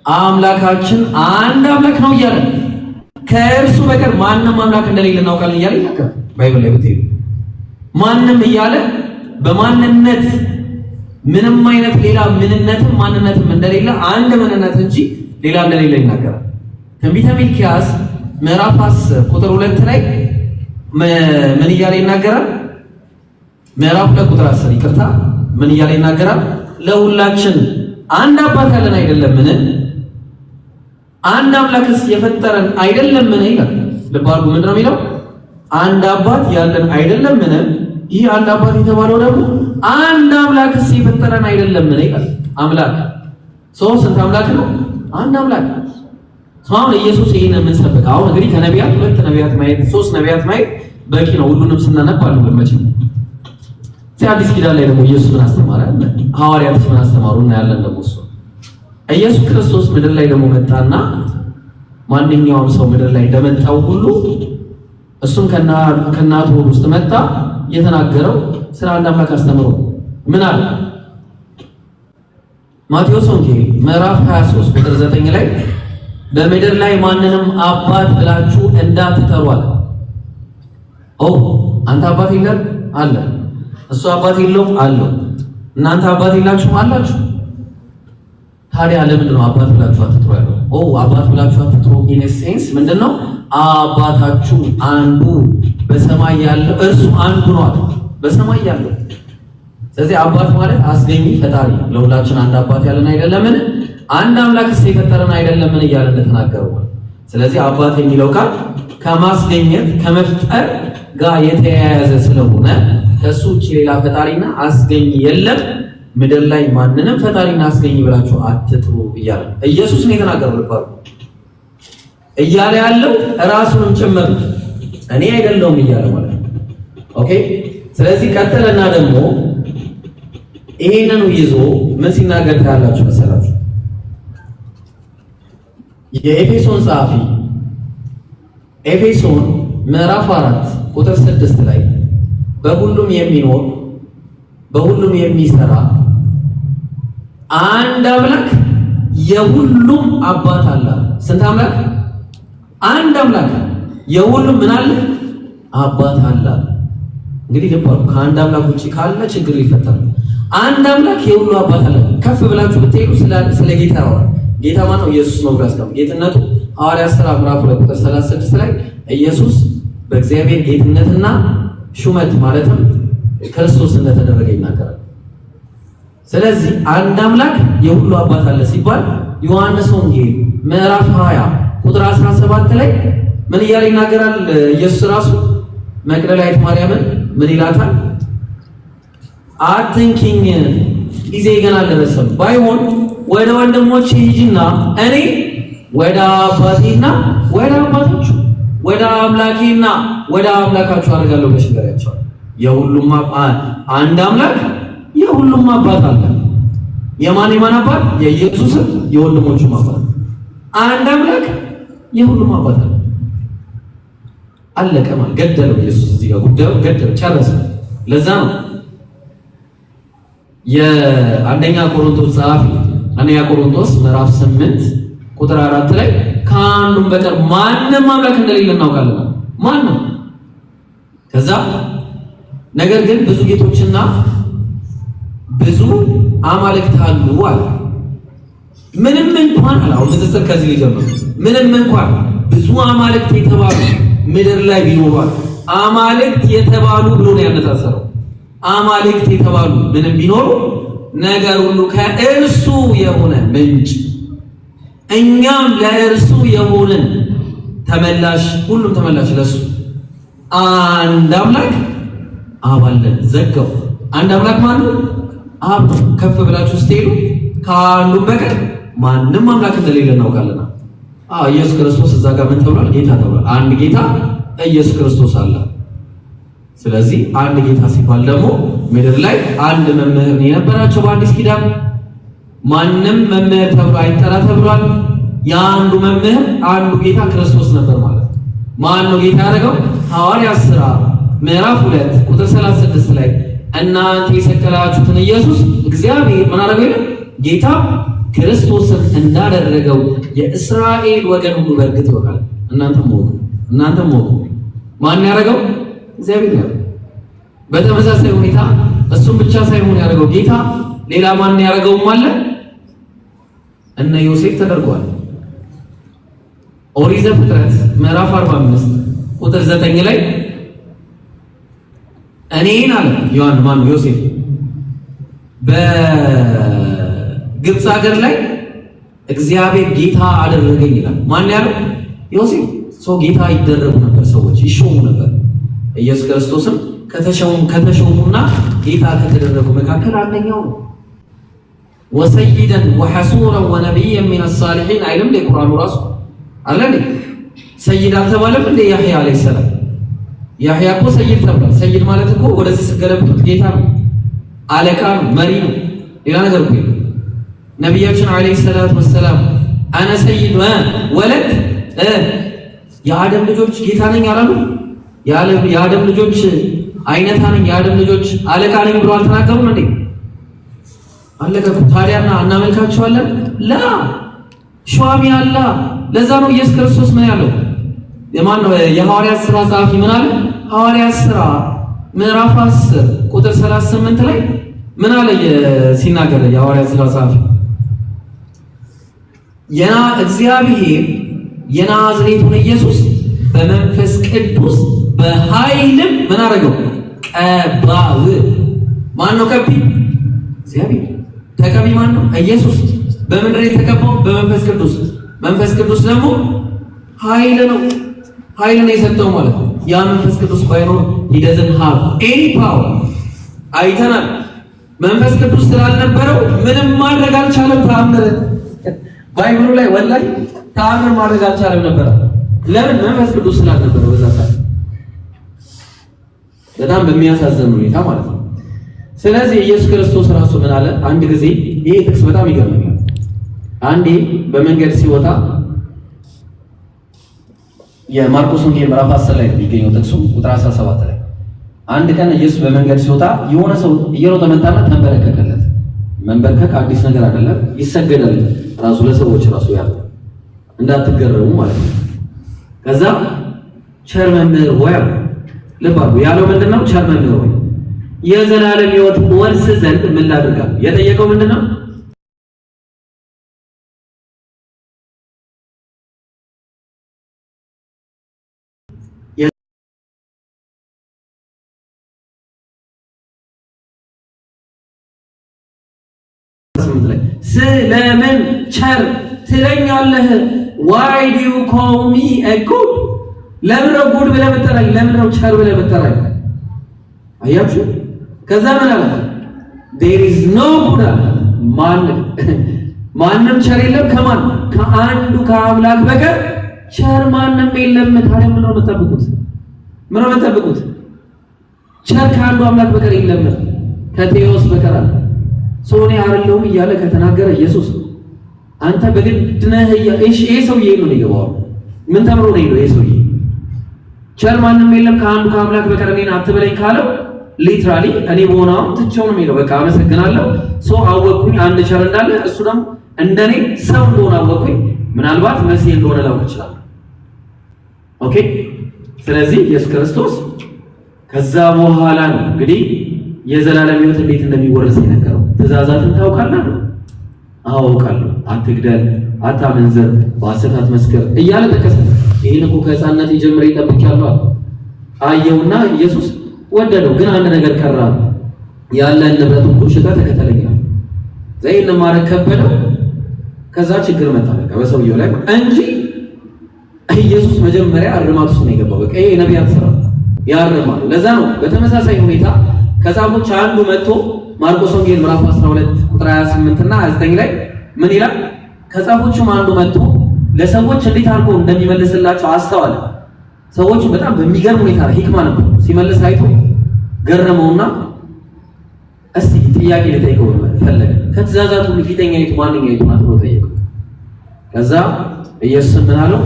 አምላካችን አንድ አምላክ ነው እያለ ከእርሱ በቀር ማንም አምላክ እንደሌለ እናውቃለን እያለ ይናገራል። ባይብል ላይ ብትሄዱ ማንም እያለ በማንነት ምንም አይነት ሌላ ምንነትም ማንነትም እንደሌለ አንድ ምንነት እንጂ ሌላ እንደሌለ ይናገራል። ትንቢተ ሚልክያስ ምዕራፍ 10 ቁጥር 2 ላይ ምን እያለ ይናገራል? ምዕራፍ 2 ቁጥር 10 ይቅርታ፣ ምን እያለ ይናገራል? ለሁላችን አንድ አባት ያለን አይደለምን? አንድ አምላክስ የፈጠረን አይደለምን ይላል። ልብ አድርጉ። ምንድን ነው የሚለው? አንድ አባት ያለን አይደለምን? ይህ አንድ አባት የተባለው ደግሞ አንድ አምላክስ የፈጠረን አይደለምን ይላል። አምላክ ስንት አምላክ ነው? አንድ አምላክ። አሁን ኢየሱስ ይሄን የምንሰብክ አሁን እንግዲህ ከነቢያት 2 ነቢያት ማየት 3 ነቢያት ማየት በቂ ነው። ሁሉንም ስናነብ አሉ ለመቼም አዲስ ኪዳን ላይ ደግሞ ኢየሱስ ምን አስተማረ? ሐዋርያት ምን አስተማሩ? እና ያለን ደግሞ እሱ ኢየሱስ ክርስቶስ ምድር ላይ ደግሞ መጣና ማንኛውም ሰው ምድር ላይ እንደመጣው ሁሉ እሱም ከእናቱ ሆድ ውስጥ መጣ። የተናገረው ስለ አንድ አምላክ አስተምሮ ምን አለ? ማቴዎስ ወንጌል ምዕራፍ 23 ቁጥር 9 ላይ በምድር ላይ ማንንም አባት ብላችሁ እንዳትጠሩ አለ። አንተ አባት የለም አለ። እሱ አባት የለውም አለው። እናንተ አባት የላችሁም አላችሁ። ታዲያ ለምንድን ነው አባት ብላችሁ አትጥሩ ያለው? አባት ብላችሁ አትጥሩ ኢን ሴንስ ምንድነው? አባታችሁ አንዱ በሰማይ ያለው እርሱ አንዱ ነው አለ። በሰማይ ያለው ስለዚህ አባት ማለት አስገኝ ፈጣሪ። ለሁላችን አንድ አባት ያለን አይደለምን? አንድ አምላክስ የፈጠረን አይደለምን እያለ እንደተናገረው። ስለዚህ አባት የሚለው ቃል ከማስገኘት ከመፍጠር ጋር የተያያዘ ስለሆነ ከሱ ውጭ ሌላ ፈጣሪና አስገኝ የለም። ምድር ላይ ማንንም ፈጣሪና አስገኝ ብላችሁ አትጥሩ እያለ ኢየሱስ ነው የተናገረው። ልባሩ እያለ ያለው ራሱንም ጭምር እኔ አይደለሁም እያለ ማለት ነው። ኦኬ። ስለዚህ ቀጥለና ደግሞ ይሄንን ይዞ ምን ሲናገር ታያላችሁ መሰላችሁ? የኤፌሶን ጸሐፊ ኤፌሶን ምዕራፍ 4 ቁጥር 6 ላይ በሁሉም የሚኖር በሁሉም የሚሰራ አንድ አምላክ የሁሉም አባት አለ። ስንት አምላክ? አንድ አምላክ የሁሉም ምን አለ? አባት አለ። እንግዲህ ልባሉ ከአንድ አምላክ ውጪ ካለ ችግር ይፈጠራል። አንድ አምላክ የሁሉ አባት አለ። ከፍ ብላችሁ ብትሄዱ ስለ ጌታ ያወራል። ጌታ ማነው? ኢየሱስ ነው ብላችሁ ጌትነቱ ሐዋርያት ሥራ ምዕራፍ 2 ቁጥር 36 ላይ ኢየሱስ በእግዚአብሔር ጌትነትና ሹመት ማለትም ክርስቶስ እንደተደረገ ይናገራል። ስለዚህ አንድ አምላክ የሁሉ አባት አለ ሲባል ዮሐንስ ወንጌል ምዕራፍ 20 ቁጥር 17 ላይ ምን እያለ ይናገራል? ኢየሱስ ራሱ መቅደላዊት ማርያምን ምን ይላታል? አትንኪኝ ጊዜ ገና አልደረሰም፣ ባይሆን ወደ ወንድሞቼ ሂጂና እኔ ወደ አባቴና ወደ አባታችሁ ወደ አምላኬና ወደ አምላካችሁ አደርጋለሁ ብለሽ ንገሪያቸው። የሁሉም አንድ አምላክ የሁሉም አባት አለ። የማን አባት? የኢየሱስም የወንድሞቹም አባት። አንድ አምላክ የሁሉም አባት አለ። አለቀ ማለት ገደለው ኢየሱስ። እዚህ ጋር ጉዳዩ ገደለው፣ ጨረሰ። ለዛ ነው የአንደኛ ቆሮንቶስ ጸሐፊ አንደኛ ቆሮንቶስ ምዕራፍ 8 ቁጥር 4 ላይ ከአንዱም በቀር ማንም አምላክ እንደሌለ እናውቃለን። ማንም ከዛ ነገር ግን ብዙ ጌቶችና ብዙ አማልክት አሉ አለ። ምንም እንኳን አላው ንጽጽር ከዚህ ሊጀምር ምንም እንኳን ብዙ አማልክት የተባሉ ምድር ላይ ቢኖሩ አማልክት የተባሉ ብሎ ነው ያነሳሰረው። አማልክት የተባሉ ምንም ቢኖሩ ነገር ሁሉ ከእርሱ የሆነ ምንጭ እኛም ለእርሱ የሆንን ተመላሽ ሁሉም ተመላሽ ለሱ አንድ አምላክ አብ አለን። ዘጋው። አንድ አምላክ ማን ነው? አብ ነው። ከፍ ብላችሁ ስትሄዱ ከአንዱ በቀር ማንም አምላክ እንደሌለ እናውቃለና ኢየሱስ ክርስቶስ እዛ ጋር ምን ተብሏል? ጌታ ተብሏል። አንድ ጌታ ኢየሱስ ክርስቶስ አለ። ስለዚህ አንድ ጌታ ሲባል ደግሞ ምድር ላይ አንድ መምህር የነበራቸው በአዲስ ኪዳን ማንም መምህር ተብሎ አይጠራ ተብሏል። የአንዱ መምህር አንዱ ጌታ ክርስቶስ ነበር ማለት ነው። ማን ነው ጌታ ያደረገው? ሐዋርያት ሥራ ምዕራፍ 2 ቁጥር 36 ላይ እናንተ የሰቀላችሁትን ኢየሱስ እግዚአብሔር ምን አደረገው? ጌታ ክርስቶስን እንዳደረገው የእስራኤል ወገን ሁሉ በእርግጥ ይወቃል። እናንተም ሞቱ። ማን ያደረገው? እግዚአብሔር ነው። በተመሳሳይ ሁኔታ እሱም ብቻ ሳይሆን ያደረገው ጌታ ሌላ ማን ያደረገውም አለ? እነ ዮሴፍ ተደርጓል። ኦሪት ዘፍጥረት ምዕራፍ 45 ቁጥር 9 ላይ እኔን አለ ዮሴፍ በግብፅ ሀገር ላይ እግዚአብሔር ጌታ አደረገኝ ይላል። ማን ያለው? ዮሴፍ። ሰው ጌታ ይደረጉ ነበር፣ ሰዎች ይሾሙ ነበር። ኢየሱስ ክርስቶስም ከተሾሙና ጌታ ከተደረጉ መካከል አንደኛው ነው። ወሰይደን ወሐሱረን ወነቢየን ሚነ ሳሊሒን አይልም ለቁርአኑ ራሱ አለኝ። ሰይድ አልተባለም እንደ ያህያ አለይሂ ሰላም። ያህያ እኮ ሰይድ ተብሏል። ሰይድ ማለት እኮ ወደዚህ ስገለብጡት ጌታ ነው፣ አለቃ ነው፣ መሪ ነው፣ ሌላ ነገር እኮ የለም። ነቢያችን አለይሂ ሰላቱ ወሰላም አነ ሰይድ ወለድ የአደም ልጆች ጌታ ነኝ አላሉ? የአደም ልጆች አይነታ ነኝ፣ የአደም ልጆች አለቃ ነኝ ብሎ አልተናገሩም እንዴ? አለቀቁ። ታዲያና እናመልካቸዋለን? ላ ሸዋሚ አላ። ለዛ ነው ኢየሱስ ክርስቶስ ምን ያለው? የማን ነው? የሐዋርያት ሥራ ጸሐፊ ምን አለ? ሐዋርያት ሥራ ምዕራፍ 10 ቁጥር 38 ላይ ምን አለ ሲናገር የሐዋርያት ሥራ ጸሐፊ እግዚአብሔር የናዝሬቱን ኢየሱስ በመንፈስ ቅዱስ በኃይልም ምን አደረገው? ቀባው። ማን ነው ቀቢ? እግዚአብሔር። ተቀቢ ማን ነው? ኢየሱስ። በምድር የተቀባው በመንፈስ ቅዱስ። መንፈስ ቅዱስ ደግሞ ኃይል ነው። ኃይል ነው የሰጠው ማለት ነው። ያ መንፈስ ቅዱስ ባይኖር he doesn't have any power። አይተናል። መንፈስ ቅዱስ ስላልነበረው ምንም ማድረግ አልቻለም። ተአምር ባይብሉ ላይ ወላሂ ተአምር ማድረግ አልቻለም ነበር። ለምን? መንፈስ ቅዱስ ስላልነበረው በዛ ሰዓት። በጣም በሚያሳዝን ሁኔታ ማለት ነው። ስለዚህ ኢየሱስ ክርስቶስ ራሱ ምን አለ? አንድ ጊዜ ይሄ ጥቅስ በጣም ይገርመኛል። አንዴ በመንገድ ሲወጣ የማርቆስ ወንጌል ምዕራፍ 10 ላይ የሚገኘው ጥቅሱ ቁጥር 17 ላይ አንድ ቀን ኢየሱስ በመንገድ ሲወጣ የሆነ ሰው እየሮጠ መጣና ተንበረከከለት። መንበርከክ አዲስ ነገር አይደለም፣ ይሰገዳል ራሱ ለሰዎች ራሱ ያለው እንዳትገረሙ ማለት ነው። ከዛ ቸር መምህር ሆይ ልብ አድርጉ ያለው ምንድነው? ቸር መምህር ሆይ የዘላለም ሕይወት ወርስ ዘንድ ምን ላድርጋለሁ? የጠየቀው ምንድነው? ስለምን ቸር ትለኛለህ? why do you call me a good? ለምን ነው ጉድ ብለህ ብትጠራኝ? ለምን ነው ቸር ብለህ ብትጠራኝ? አያችሁ? ከዛ ምን አለ? there is no good አለ። ማንም ቸር የለም ከማን? ከአንዱ ከአምላክ በቀር ቸር ማንም የለም። ታዲያ ምን ነው የምትጠብቁት? ምን ነው የምትጠብቁት? ቸር ከአንዱ አምላክ በቀር የለም፣ ከቴዎስ በቀር አለ። ሶኔ አይደለሁም እያለ ከተናገረ ኢየሱስ አንተ በግድ ነህ። እሺ ይሄ ሰውዬ ነው የሚገባው። ምን ተምሮ ነው ይሄ ሰውዬ? ቸር ማንም የለም ከአንዱ ከአምላክ በቀር እኔን አትበለኝ ካለው ሊትራሊ እኔ በሆነው ትቼው ነው የሚለው። በቃ አመሰግናለሁ። ሶ አወቅኩኝ አንድ ቸር እንዳለ፣ እሱ ደግሞ እንደኔ ሰው እንደሆነ አወቅኩኝ። ምናልባት መሲህ እንደሆነ ላውቅ ይችላል። ኦኬ። ስለዚህ ኢየሱስ ክርስቶስ ከዛ በኋላ ነው እንግዲህ የዘላለም ሕይወት እንዴት እንደሚወረስ የነገረው። ትእዛዛትን ታውቃለህ? አዎ አውቃለሁ። አትግደል፣ አታመንዝር፣ በሐሰት አትመስክር እያለ ጠቀሰ። ይሄን እኮ ከሕፃንነት ጀምሬ ጠብቄያለሁ። አየውና ኢየሱስ ወደደው። ግን አንድ ነገር ቀረ። ያለን ንብረት ሁሉ ሽጠህ ተከተለኝ። ዘይን ማረግ ከበደው። ከዛ ችግር መጣ በቃ በሰውየው ላይ እንጂ ኢየሱስ መጀመሪያ አርማት ውስጥ ነው የገባው። በቃ ይሄ ነቢያት ስራ ያርማል። ለዛ ነው በተመሳሳይ ሁኔታ ከዛፎች አንዱ መጥቶ ማርቆስ ወንጌል ምዕራፍ 12 ቁጥር 28 እና 29 ላይ ምን ይላል? ከዛፎቹም አንዱ መጥቶ ለሰዎች እንዴት አድርጎ እንደሚመልስላቸው አስተዋለ። ሰዎች በጣም በሚገርም ሁኔታ ሂክማ ነበር ሲመልስ አይቶ ገረመውና እስቲ ጥያቄ ልጠይቀው ፈለገ። ከትእዛዛት ሁሉ ፊተኛይቱ ማንኛይቱ ናት ብሎ ጠየቀው። ከዛ ኢየሱስ ምን አለው?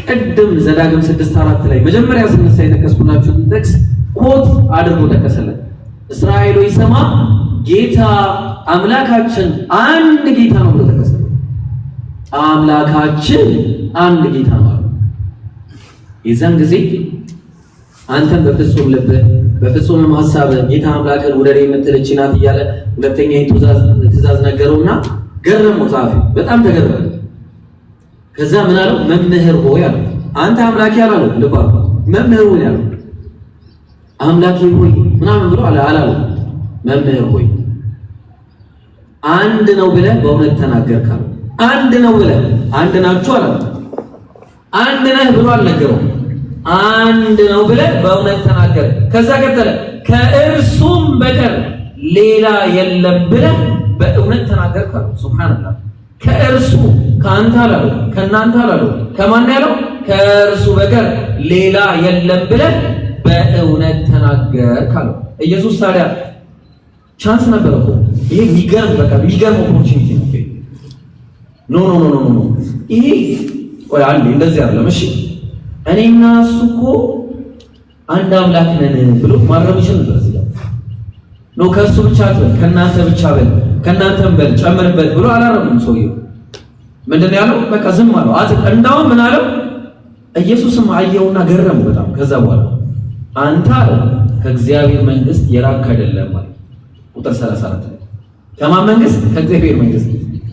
ቅድም ዘዳግም 6:4 ላይ መጀመሪያ ስንሳ የጠቀስኩላችሁን ጥቅስ ኮት አድርጎ ጠቀሰለት። እስራኤል ሆይ ስማ፣ ጌታ አምላካችን አንድ ጌታ ነው ብሎ ጠቀሰለት። አምላካችን አንድ ጌታ ነው። የዛን ጊዜ አንተም በፍጹም ልብህ በፍጹም ሐሳብህ ጌታ አምላክን ውደድ የምትል እቺ ናት እያለ ሁለተኛይቱ ትእዛዝ ነገረውና ገረመው። ጻፊው በጣም ተገረመ። ከዛ ምን አለው? መምህር ሆይ አለ። አንተ አምላኬ አላለው፣ ልባ መምህር ሆይ አለ። አምላኬ ሆይ ምናምን ብሎ አላለው። መምህር ሆይ አንድ ነው ብለህ በእውነት ተናገርክ አለ። አንድ ነው ብለህ አንድ ናችሁ አለ። አንድ ነህ ብሎ አልነገረውም። አንድ ነው ብለህ በእውነት ተናገር። ከዛ ቀጠለ፣ ከእርሱም በቀር ሌላ የለም ብለህ በእውነት ተናገርክ አለ። ሱብሃንአላህ። ከእርሱ ከአንተ አላለው፣ ከእናንተ አላለው። ከማን ያለው? ከእርሱ በቀር ሌላ የለም ብለህ በእውነት ተናገርክ አለው። ኢየሱስ ታዲያ ቻንስ ነበር እኮ ይሄ የሚገርም በቃ የሚገርም ኦፖርቹኒቲ ነው። ኖ ይሄ ቆይ አንዴ እንደዚህ አይደለም። እሺ እኔና እሱ እኮ አንድ አምላክ ነን ብሎ ማረም ይችላል ነበር። እዚህ ነው ከእሱ ብቻ በል ከእናንተ ብቻ በል ከእናንተም በል ጨምርበት ብሎ አላረም። ሰውየው ምንድነው ያለው? በቃ ዝም አለው። እንዳውም ምን አለው? ኢየሱስም አየውና ገረመው በጣም። ከዛ በኋላ አንተ አለው ከእግዚአብሔር መንግስት የራቅህ አይደለም ማለት ቁጥር 34 ላይ ከማን መንግስት? ከእግዚአብሔር መንግስት።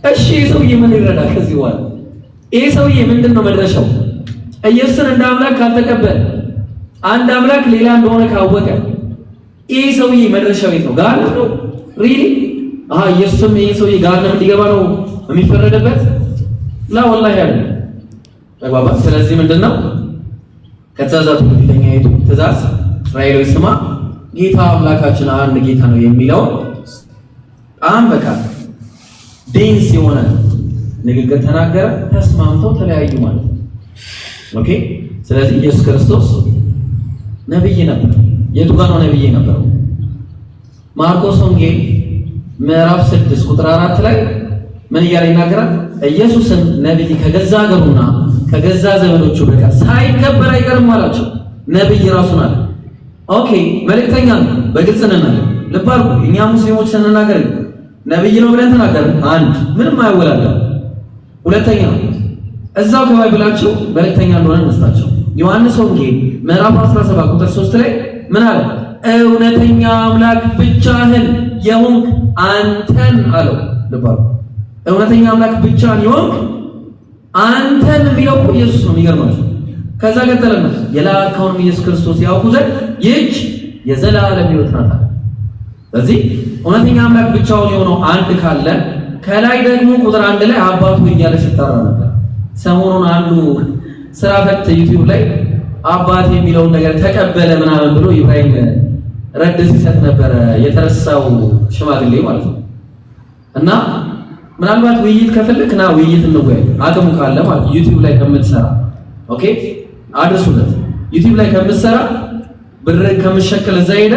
እሺ ይሄ ሰውዬ ምን ይረዳ ከዚህ በኋላ? ይሄ ሰውዬ ምንድነው መድረሻው? ኢየሱስን እንደ አምላክ ካልተቀበለ አንድ አምላክ ሌላ እንደሆነ ካወቀ ይሄ ሰውዬ መድረሻው የት ነው? ገሃነም ነው። ሪሊ ኢየሱስም ይሄ ሰውዬ ገሃነም እንዲገባ ነው የሚፈረደበት? ላ ወላሂ አይደለም። ተግባባ። ስለዚህ ምንድነው ከትእዛዛቱ ፊተኛይቱ ትእዛዝ እስራኤል ሆይ ስማ፣ ጌታ አምላካችን አንድ ጌታ ነው የሚለው በጣም በቃ ዴንስ የሆነ ንግግር ተናገረ። ተስማምተው ተለያዩ ማለት ነው። ኦኬ። ስለዚህ ኢየሱስ ክርስቶስ ነብይ ነበር። የቱ ጋር ነው ነብይ ነበረው? ማርቆስ ወንጌል ምዕራፍ 6 ቁጥር 4 ላይ ምን እያለ ይናገራል? ኢየሱስን ነብይ ከገዛ ሀገሩና ከገዛ ዘመዶቹ በቀር ሳይከበር አይቀርም አላቸው። ነብይ ራሱን አለ። ኦኬ፣ መልእክተኛ ነው። በግልጽ ነናል። ልብ አድርጉ። እኛ ሙስሊሞች ስንናገር ነብይ ነው ብለን ተናገርን። አንድ ምንም አያወላለም። ሁለተኛ እዛው ከባይብላችሁ መልእክተኛ እንደሆነ እንስጣቸው። ዮሐንስ ወንጌል ምዕራፍ 17 ቁጥር 3 ላይ ምን አለ? እውነተኛ አምላክ ብቻህን የሆንክ አንተን አለው። ልብ አድርጉ። እውነተኛ አምላክ ብቻህን የሆንክ አንተን የሚለው ኢየሱስ ነው። የሚገርማችሁ ከዛ ቀጠለና የላከውን ኢየሱስ ክርስቶስ ያውቁ ዘንድ ይህች የዘላለም ሕይወት ናት። ስለዚህ እውነተኛ አምላክ ብቻውን የሆነው አንድ ካለ ከላይ ደግሞ ቁጥር 1 ላይ አባቱ እያለ ሲጠራ ነበር። ሰሞኑን አንዱ ስራ ፈት ዩቲዩብ ላይ አባት የሚለውን ነገር ተቀበለ ምናምን ብሎ ኢብራሂም ረድ ሲሰጥ ነበረ፣ የተረሳው ሽማግሌ ማለት ነው። እና ምናልባት ውይይት ከፈለክ ና ውይይት እንወያይ፣ አቅሙ ካለ ማለት ዩቲዩብ ላይ ከምትሰራ ኦኬ፣ አድርሱለት። ዩቲዩብ ላይ ከምትሰራ ብር ከምትሸከል እዛ ሄደ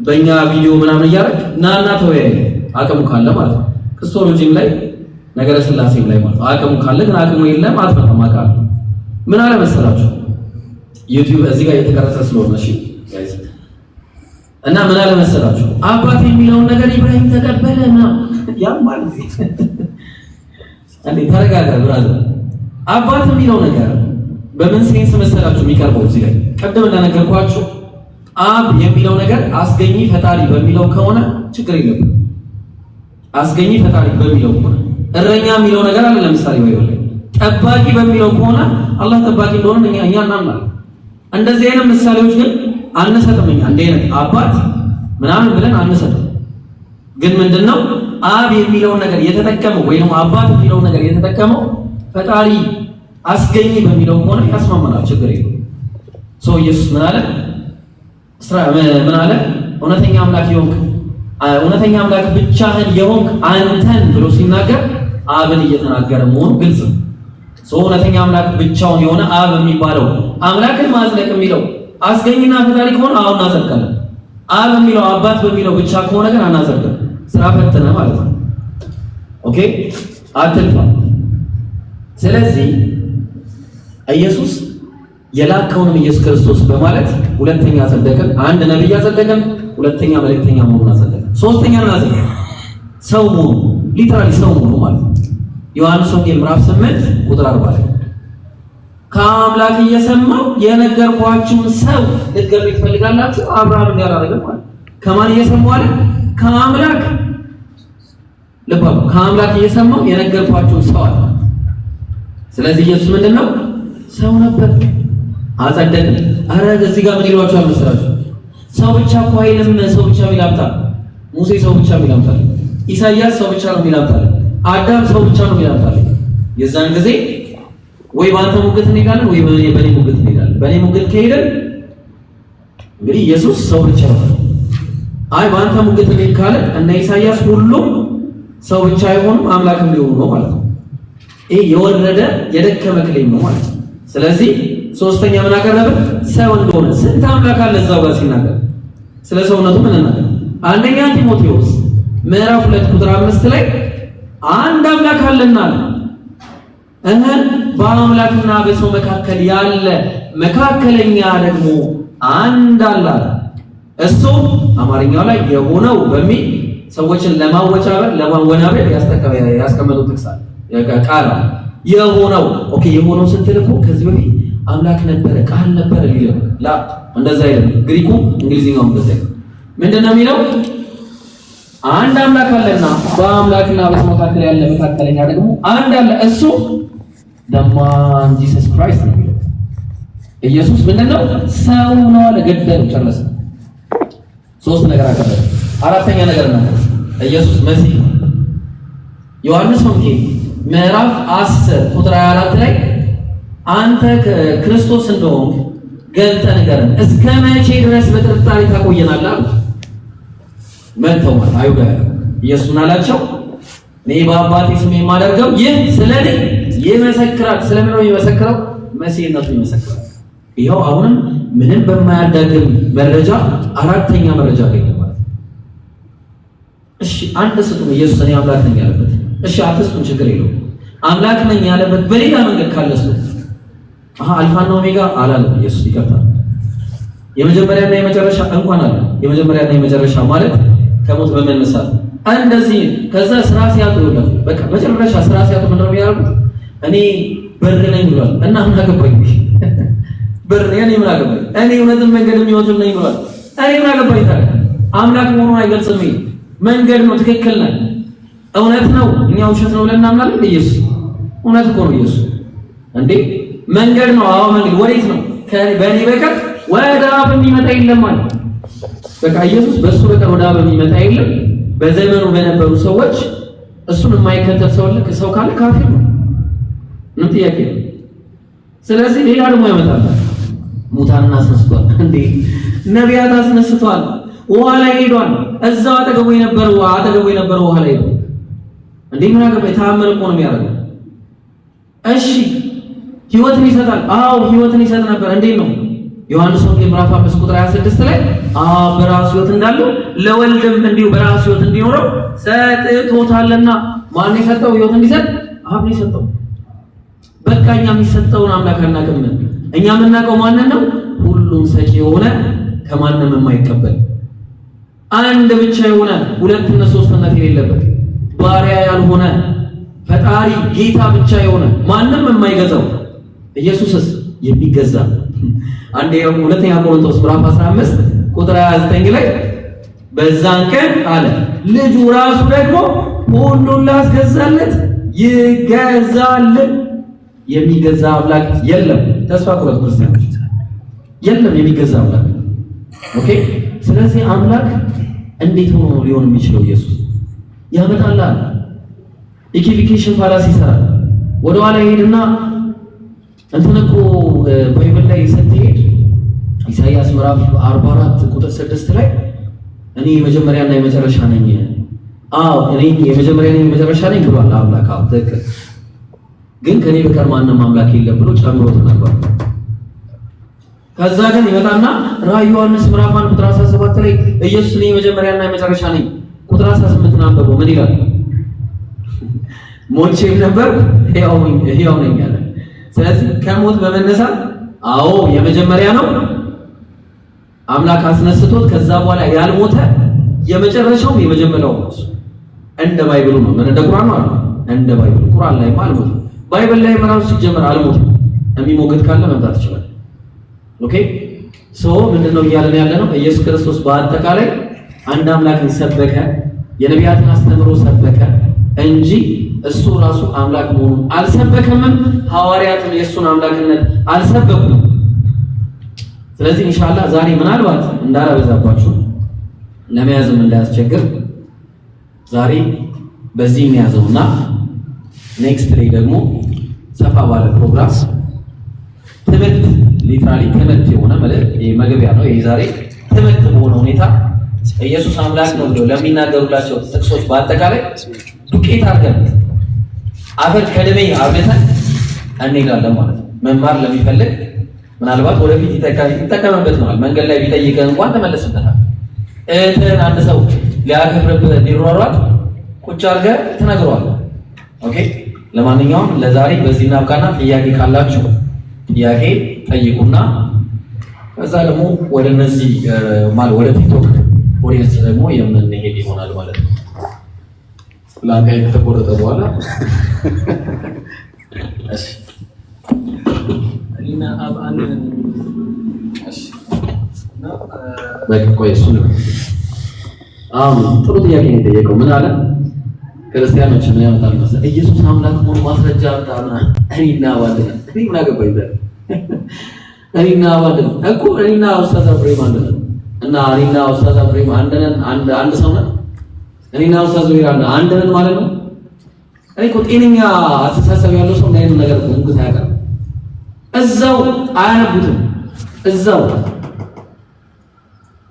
በእኛ ቪዲዮ ምናምን እያደረግ ናና ተወያይ፣ አቅሙ ካለ ማለት ነው። ክርስቶሎጂም ላይ ነገረ ስላሴም ላይ ማለት አቅሙ ካለ ግን አቅሙ የለም አትመጣም። አቃል ምን አለ መሰላችሁ ዩቲዩብ እዚህ ጋር የተቀረጸ ስለሆነ እሺ ጋይስ፣ እና ምን አለ መሰላችሁ አባት የሚለውን ነገር ኢብራሂም ተቀበለና ያም ማለት አንዴ ተረጋጋ ብራዘር። አባት የሚለው ነገር በምን ሴንስ መሰላችሁ የሚቀርበው? እዚህ ላይ ቀደም እንደነገርኳችሁ አብ የሚለው ነገር አስገኚ ፈጣሪ በሚለው ከሆነ ችግር የለም። አስገኚ ፈጣሪ በሚለው ከሆነ እረኛ የሚለው ነገር አለ። ለምሳሌ ወይ ጠባቂ በሚለው ከሆነ አላህ ጠባቂ እንደሆነ እኛ እናምናለን። እንደዚህ አይነት ምሳሌዎች ግን አንሰጥም። እኛ እንደ አይነት አባት ምናምን ብለን አንሰጥም። ግን ምንድነው አብ የሚለውን ነገር የተጠቀመው ወይንም አባት የሚለውን ነገር የተጠቀመው ፈጣሪ አስገኚ በሚለው ከሆነ ያስማማናል፣ ችግር የለውም። ኢየሱስ ምን አለ? ምን አለ? እውነተኛ አምላክ የሆንክ እውነተኛ አምላክ ብቻህን የሆንክ አንተን ብሎ ሲናገር አብን እየተናገረ መሆኑ ግልጽ ነው። እውነተኛ አምላክ ብቻውን የሆነ አብ የሚባለው አምላክን ማጽደቅ የሚለው አስገኝና ፈጣሪ ከሆነ አሁን እናጸድቃለን። አብ የሚለው አባት በሚለው ብቻ ከሆነ ግን አናጸድቅም። ስራ ፈተነ ማለት ነው። ኦኬ አትልፋ። ስለዚህ ኢየሱስ የላከውንም ኢየሱስ ክርስቶስ በማለት ሁለተኛ አጸደቀን። አንድ ነብይ አጸደቀን፣ ሁለተኛ መልእክተኛ መሆኑን አጸደቀን፣ ሶስተኛ አጸደቀን ሰው መሆኑ ሊትራሊ ሰው መሆኑ ማለት ነው። ዮሐንስ ወንጌል ምዕራፍ 8 ቁጥር 40 ላይ ከአምላክ እየሰማው የነገርኳችሁን ሰው ልትገሉ ትፈልጋላችሁ? አብርሃም እንዲያላረገ ማለት ከማን እየሰማው አለ? ከአምላክ ልባው ከአምላክ እየሰማው የነገርኳችሁን ሰው አለ። ስለዚህ ኢየሱስ ምንድነው? ሰው ነበር። አጸደቀ። አረ እዚህ ጋር ምን ይሏቸዋል መሰላችሁ? ሰው ብቻ እኮ አይልም። ሰው ብቻ ይላምጣል። ሙሴ ሰው ብቻ ይላምጣል። ኢሳይያስ ሰው ብቻ ነው ይላምጣል። አዳም ሰው ብቻ ነው ይላምጣል። የዛን ጊዜ ወይ ባንተ ሙግት እንሄዳለን ወይ በኔ ሙግት እንሄዳለን። በኔ ሙግት ከሄደን እንግዲህ ኢየሱስ ሰው ብቻ ነው። አይ ባንተ ሙግት እንሄድ ካለ እና ኢሳይያስ ሁሉም ሰው ብቻ አይሆንም አምላክም ሊሆኑ ነው ማለት ነው። ይሄ የወረደ የደከመ ክሌም ነው ማለት ነው። ስለዚህ ሶስተኛ ምን አቀረበ? ሰው እንደሆነ ስንት አምላክ አለ እዛው ጋር ሲናገር ስለ ሰውነቱ ምን እናገር? አንደኛ ጢሞቴዎስ ምዕራፍ 2 ቁጥር 5 ላይ አንድ አምላክ አለና በአምላክና በሰው መካከል ያለ መካከለኛ ደግሞ አንድ አለ። እሱ አማርኛው ላይ የሆነው በሚል ሰዎችን ለማወጫበር ለማወናበድ ያስቀመጡት ጥቅስ አለ። ቃል የሆነው ኦኬ የሆነው ስትል እኮ ከዚህ በፊት አምላክ ነበረ ቃል ነበረ ሊለው ላ እንደዛ አይደለም። ግሪኩ እንግሊዝኛው እንደዛ አይደለም። ምንድነው የሚለው? አንድ አምላክ አለና በአምላክና በሰው መካከል ያለ መካከለኛ ደግሞ አንድ አለ። እሱ ደማን ጂሰስ ክራይስት ነው የሚለው። ኢየሱስ ምንድነው? ሰው ነው አለ። ገደሉ፣ ጨረሰ። ሶስት ነገር አቀረበ። አራተኛ ነገር ነው ኢየሱስ መሲህ ነው። ዮሐንስ ወንጌል ምዕራፍ 10 ቁጥር 24 ላይ አንተ ክርስቶስ እንደሆንክ ገልጠህ ንገረን፣ እስከ መቼ ድረስ በጥርጣሬ ታቆየናለህ አሉት። መጥተው አይሁዳ ኢየሱስን አላቸው፣ እኔ በአባቴ ስም የማደርገው ይህ ስለኔ ይመሰክራል። ስለምን ነው የሚመሰክረው? መሲህነቱ ይመሰክራል። ይኸው አሁንም ምንም በማያዳግም መረጃ አራተኛ መረጃ አገኘ ማለት ነው። እሺ አንድ ስጡን፣ ኢየሱስ እኔ አምላክ ነኝ ያለበት። እሺ አትስጡን፣ ችግር የለውም። አምላክ ነኝ ያለበት በሌላ መንገድ ካለሱ አልፋና ኦሜጋ አላለም ኢየሱስ። ይቀርታል። የመጀመሪያና የመጨረሻ እንኳን አለ። የመጀመሪያና የመጨረሻ ማለት ከሞት በመነሳት እንደዚህ ከዛ ስራ ሲያጡ ይላል። በቃ መጨረሻ ስራ ሲያጡ ምንድን ነው የሚያደርጉት? እኔ በር ነኝ ብሏል እና ምን አገባኝ? በር ነኝ ምን አገባኝ? እኔ እውነትን መንገድ የሚወጣው ነኝ ብሏል። እኔ ምን አገባኝ? ታዲያ አምላክ መሆኑን አይገልጽም። መንገድ ነው፣ ትክክል ነው፣ እውነት ነው። እኛ ውሸት ነው ብለን እናምናለን። ኢየሱስ እውነት እኮ ነው። ኢየሱስ እንዴ መንገድ ነው። አዎ መንገድ ወዴት ነው? በእኔ በቀር ወደ አብ የሚመጣ የለም ማለት በቃ ኢየሱስ በእሱ በቀር ወደ አብ የሚመጣ የለም። በዘመኑ በነበሩ ሰዎች እሱን የማይከተል ሰው ካለ ካፊር ነው። ምን ጥያቄ ነው? ስለዚህ ሌላ ደግሞ ያመጣል። ሙታንን አስነስቷል። እንዴ ነቢያት አስነስቷል። ውሃ ላይ ሄዷል። እዛው አጠገቡ የነበረው ውሃ ላይ ሄዷል። እንዴ ምን አገባኝ? ተአምር እኮ ነው የሚያደርገው። እሺ ህይወትን ይሰጣል። አዎ ህይወትን ይሰጥ ነበር። እንዴት ነው? ዮሐንስ ወንጌል ምዕራፍ 5 ቁጥር 26 ላይ አብ በራሱ ህይወት እንዳለው ለወልድም እንዲሁ በራሱ ህይወት እንዲኖረው ሰጥቶታልና። ማን የሰጠው ህይወት እንዲሰጥ? አብ ነው የሰጠው። በቃ እኛ የሚሰጠውን አምላክ አናውቅም። እኛ የምናውቀው ማንን ነው? ሁሉም ሰጪ የሆነ ከማንም የማይቀበል አንድ ብቻ የሆነ ሁለትነት ሶስትነት የሌለበት ባሪያ ያልሆነ ፈጣሪ ጌታ ብቻ የሆነ ማንም የማይገዛው ኢየሱስስ የሚገዛ ሁለተኛ ቆሮንቶስ ምዕራፍ 15 ቁጥር 29 ላይ በዛን ቀን አለ ልጁ ራሱ ደግሞ ሁሉን ላስገዛለት ይገዛል። የሚገዛ አምላክ የለም። ተስፋ ቁረጥ ክርስቲያኖች፣ የለም የሚገዛ አምላክ። ኦኬ። ስለዚህ አምላክ እንዴት ሆኖ ሊሆን የሚችለው? ኢየሱስ ያመጣል። ኢኪቪኬሽን ፋላሲ ይሰራል። ወደ ኋላ ይሄድና እንትን እኮ ባይብል ላይ ስትሄድ ኢሳይያስ ምዕራፍ 44 ቁጥር 6 ላይ እኔ የመጀመሪያና የመጨረሻ ነኝ። እኔ የመጀመሪያና የመጨረሻ ነኝ ብሏል አምላክ። ትክክል። ግን ከኔ በቀር ማንም አምላክ የለም ብሎ ጨምሮ ተናግሯል። ከዛ ግን ይመጣና ራዕይ ዮሐንስ ምዕራፍ 1 ቁጥር 17 ላይ ኢየሱስ እኔ የመጀመሪያና የመጨረሻ ነኝ ቁጥር 18 አንብቦ ምን ይላል? ሞቼም ነበር ሕያው ነኝ አለ። ስለዚህ ከሞት በመነሳት የመጀመሪያ ነው አምላክ አስነስቶት ከዛ በኋላ ያልሞተ የመጨረሻው የመጀመሪያው ነው። እንደ ባይብሉ ነው። ምን እንደ ቁርአን ነው? እንደ ባይብሉ ቁርአን ላይ አልሞተ። ባይብል ላይ ምናምን ሲጀመር አልሞተ። የሚሞግት ካለ መምጣት ይችላል። ኦኬ ምንድነው እያለን ያለ ነው? ኢየሱስ ክርስቶስ በአጠቃላይ አንድ አምላክን ሰበከ፣ የነቢያትን አስተምሮ ሰበከ እንጂ እሱ ራሱ አምላክ መሆኑን አልሰበከምም። ሐዋርያትም የእሱን አምላክነት አልሰበኩም። ስለዚህ ኢንሻአላህ ዛሬ ምናልባት እንዳላበዛባችሁ ለመያዝም እንዳያስቸግር ዛሬ በዚህ የሚያዘውና ኔክስት ላይ ደግሞ ሰፋ ባለ ፕሮግራም ትምህርት ሊትራሊ ትምህርት የሆነ ማለት መግቢያ ነው። ይሄ ዛሬ ትምህርት በሆነ ሁኔታ ኢየሱስ አምላክ ነው ብለው ለሚናገሩላቸው ጥቅሶች በአጠቃላይ ዱቄት አድርገን አፈር ከደሜ አብልተን እንሄዳለን ማለት ነው። መማር ለሚፈልግ ምናልባት ወደፊት ይጠቀምበት ነው። መንገድ ላይ ቢጠይቅህ እንኳን ተመለስበታል። እህትህን አንድ ሰው ሊያከብርብህ ቢሯሯጥ ቁጭ አድርገህ ትነግረዋለህ። ኦኬ። ለማንኛውም ለዛሬ በዚህ እናብቃና ጥያቄ ካላችሁ ጥያቄ ጠይቁና ከዛ ደግሞ ወደ እነዚህ ወደ ቲክቶክ ኦዲየንስ ደግሞ የምንሄድ ይሆናል ማለት ነው። ላንተ ከተቆረጠ በኋላ እሺ እና አብአን እሺ ቆይ እሱ ነው። ጥሩ ጥያቄ ነው የጠየቀው። ምን አለ? ክርስቲያኖች ምን ያመጣል መሰለህ? ኢየሱስ አምላክ መሆኑ ማስረጃ አምጣና እኔና ባንደና እኔ ምን አገባኝ ዘር እኔና ባንደና እኮ እኔና ኡስታዝ አብሬም አንድ ነን እና እኔና ኡስታዝ አብሬም አንድ ሰው ነን። እኔና ኡስታዝ ዙሪያ አንድ ነን ማለት ነው። እኔ እኮ ጤነኛ አስተሳሰብ ያለው ሰው እንዳይነ ነገር እንግዲህ ያቀርብ እዛው አያነቡትም። እዛው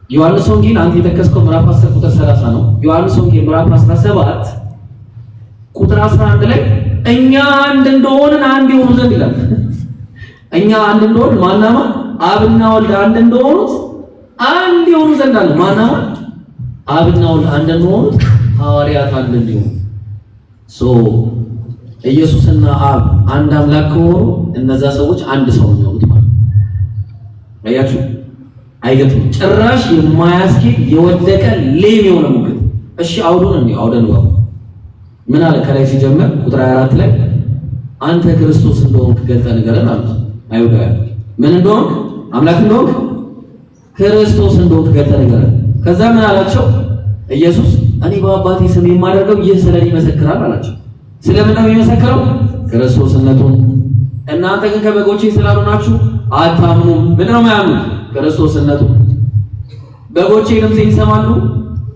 ዮሐንስ ወንጌል አንተ የጠቀስከው ምዕራፍ 10 ቁጥር 30 ነው። ዮሐንስ ወንጌል ምዕራፍ 17 ቁጥር 11 ላይ እኛ አንድ እንደሆንን አንድ ይሆኑ ዘንድ ይላል። እኛ አንድ እንደሆንን ማናማ አብና ወልድ አንድ እንደሆኑት አንድ ይሆኑ ዘንድ አለ። ማናማ አብና ወልድ አንድ እንደሆኑት ሐዋርያት አንድ እንዲሆኑ ኢየሱስና አብ አንድ አምላክ ከሆኑ እነዛ ሰዎች አንድ ሰው ነው ማለት ነው። አያችሁ? አይገጥም። ጭራሽ የማያስኬድ የወደቀ ሌም የሆነ ሙግት። እሺ አውዱን ነው ምን አለ? ከላይ ሲጀምር ቁጥር 24 ላይ አንተ ክርስቶስ እንደሆንክ ገልጠህ ንገረን አሉት አይሁዳውያን። ምን እንደሆንክ? አምላክ እንደሆንክ ክርስቶስ እንደሆንክ ገልጠህ ንገረን። ከዛ ምን አላቸው? ኢየሱስ እኔ በአባቴ ስም የማደርገው ይህ ስለኔ ይመሰክራል አላቸው። ስለምን ነው የሚመሰክረው? ክርስቶስነቱን። እናንተ ግን ከበጎቼ ስላልሆናችሁ አታምኑም። ምን ነው የማያምኑት? ክርስቶስነቱን። በጎቼ ድምፄን ይሰማሉ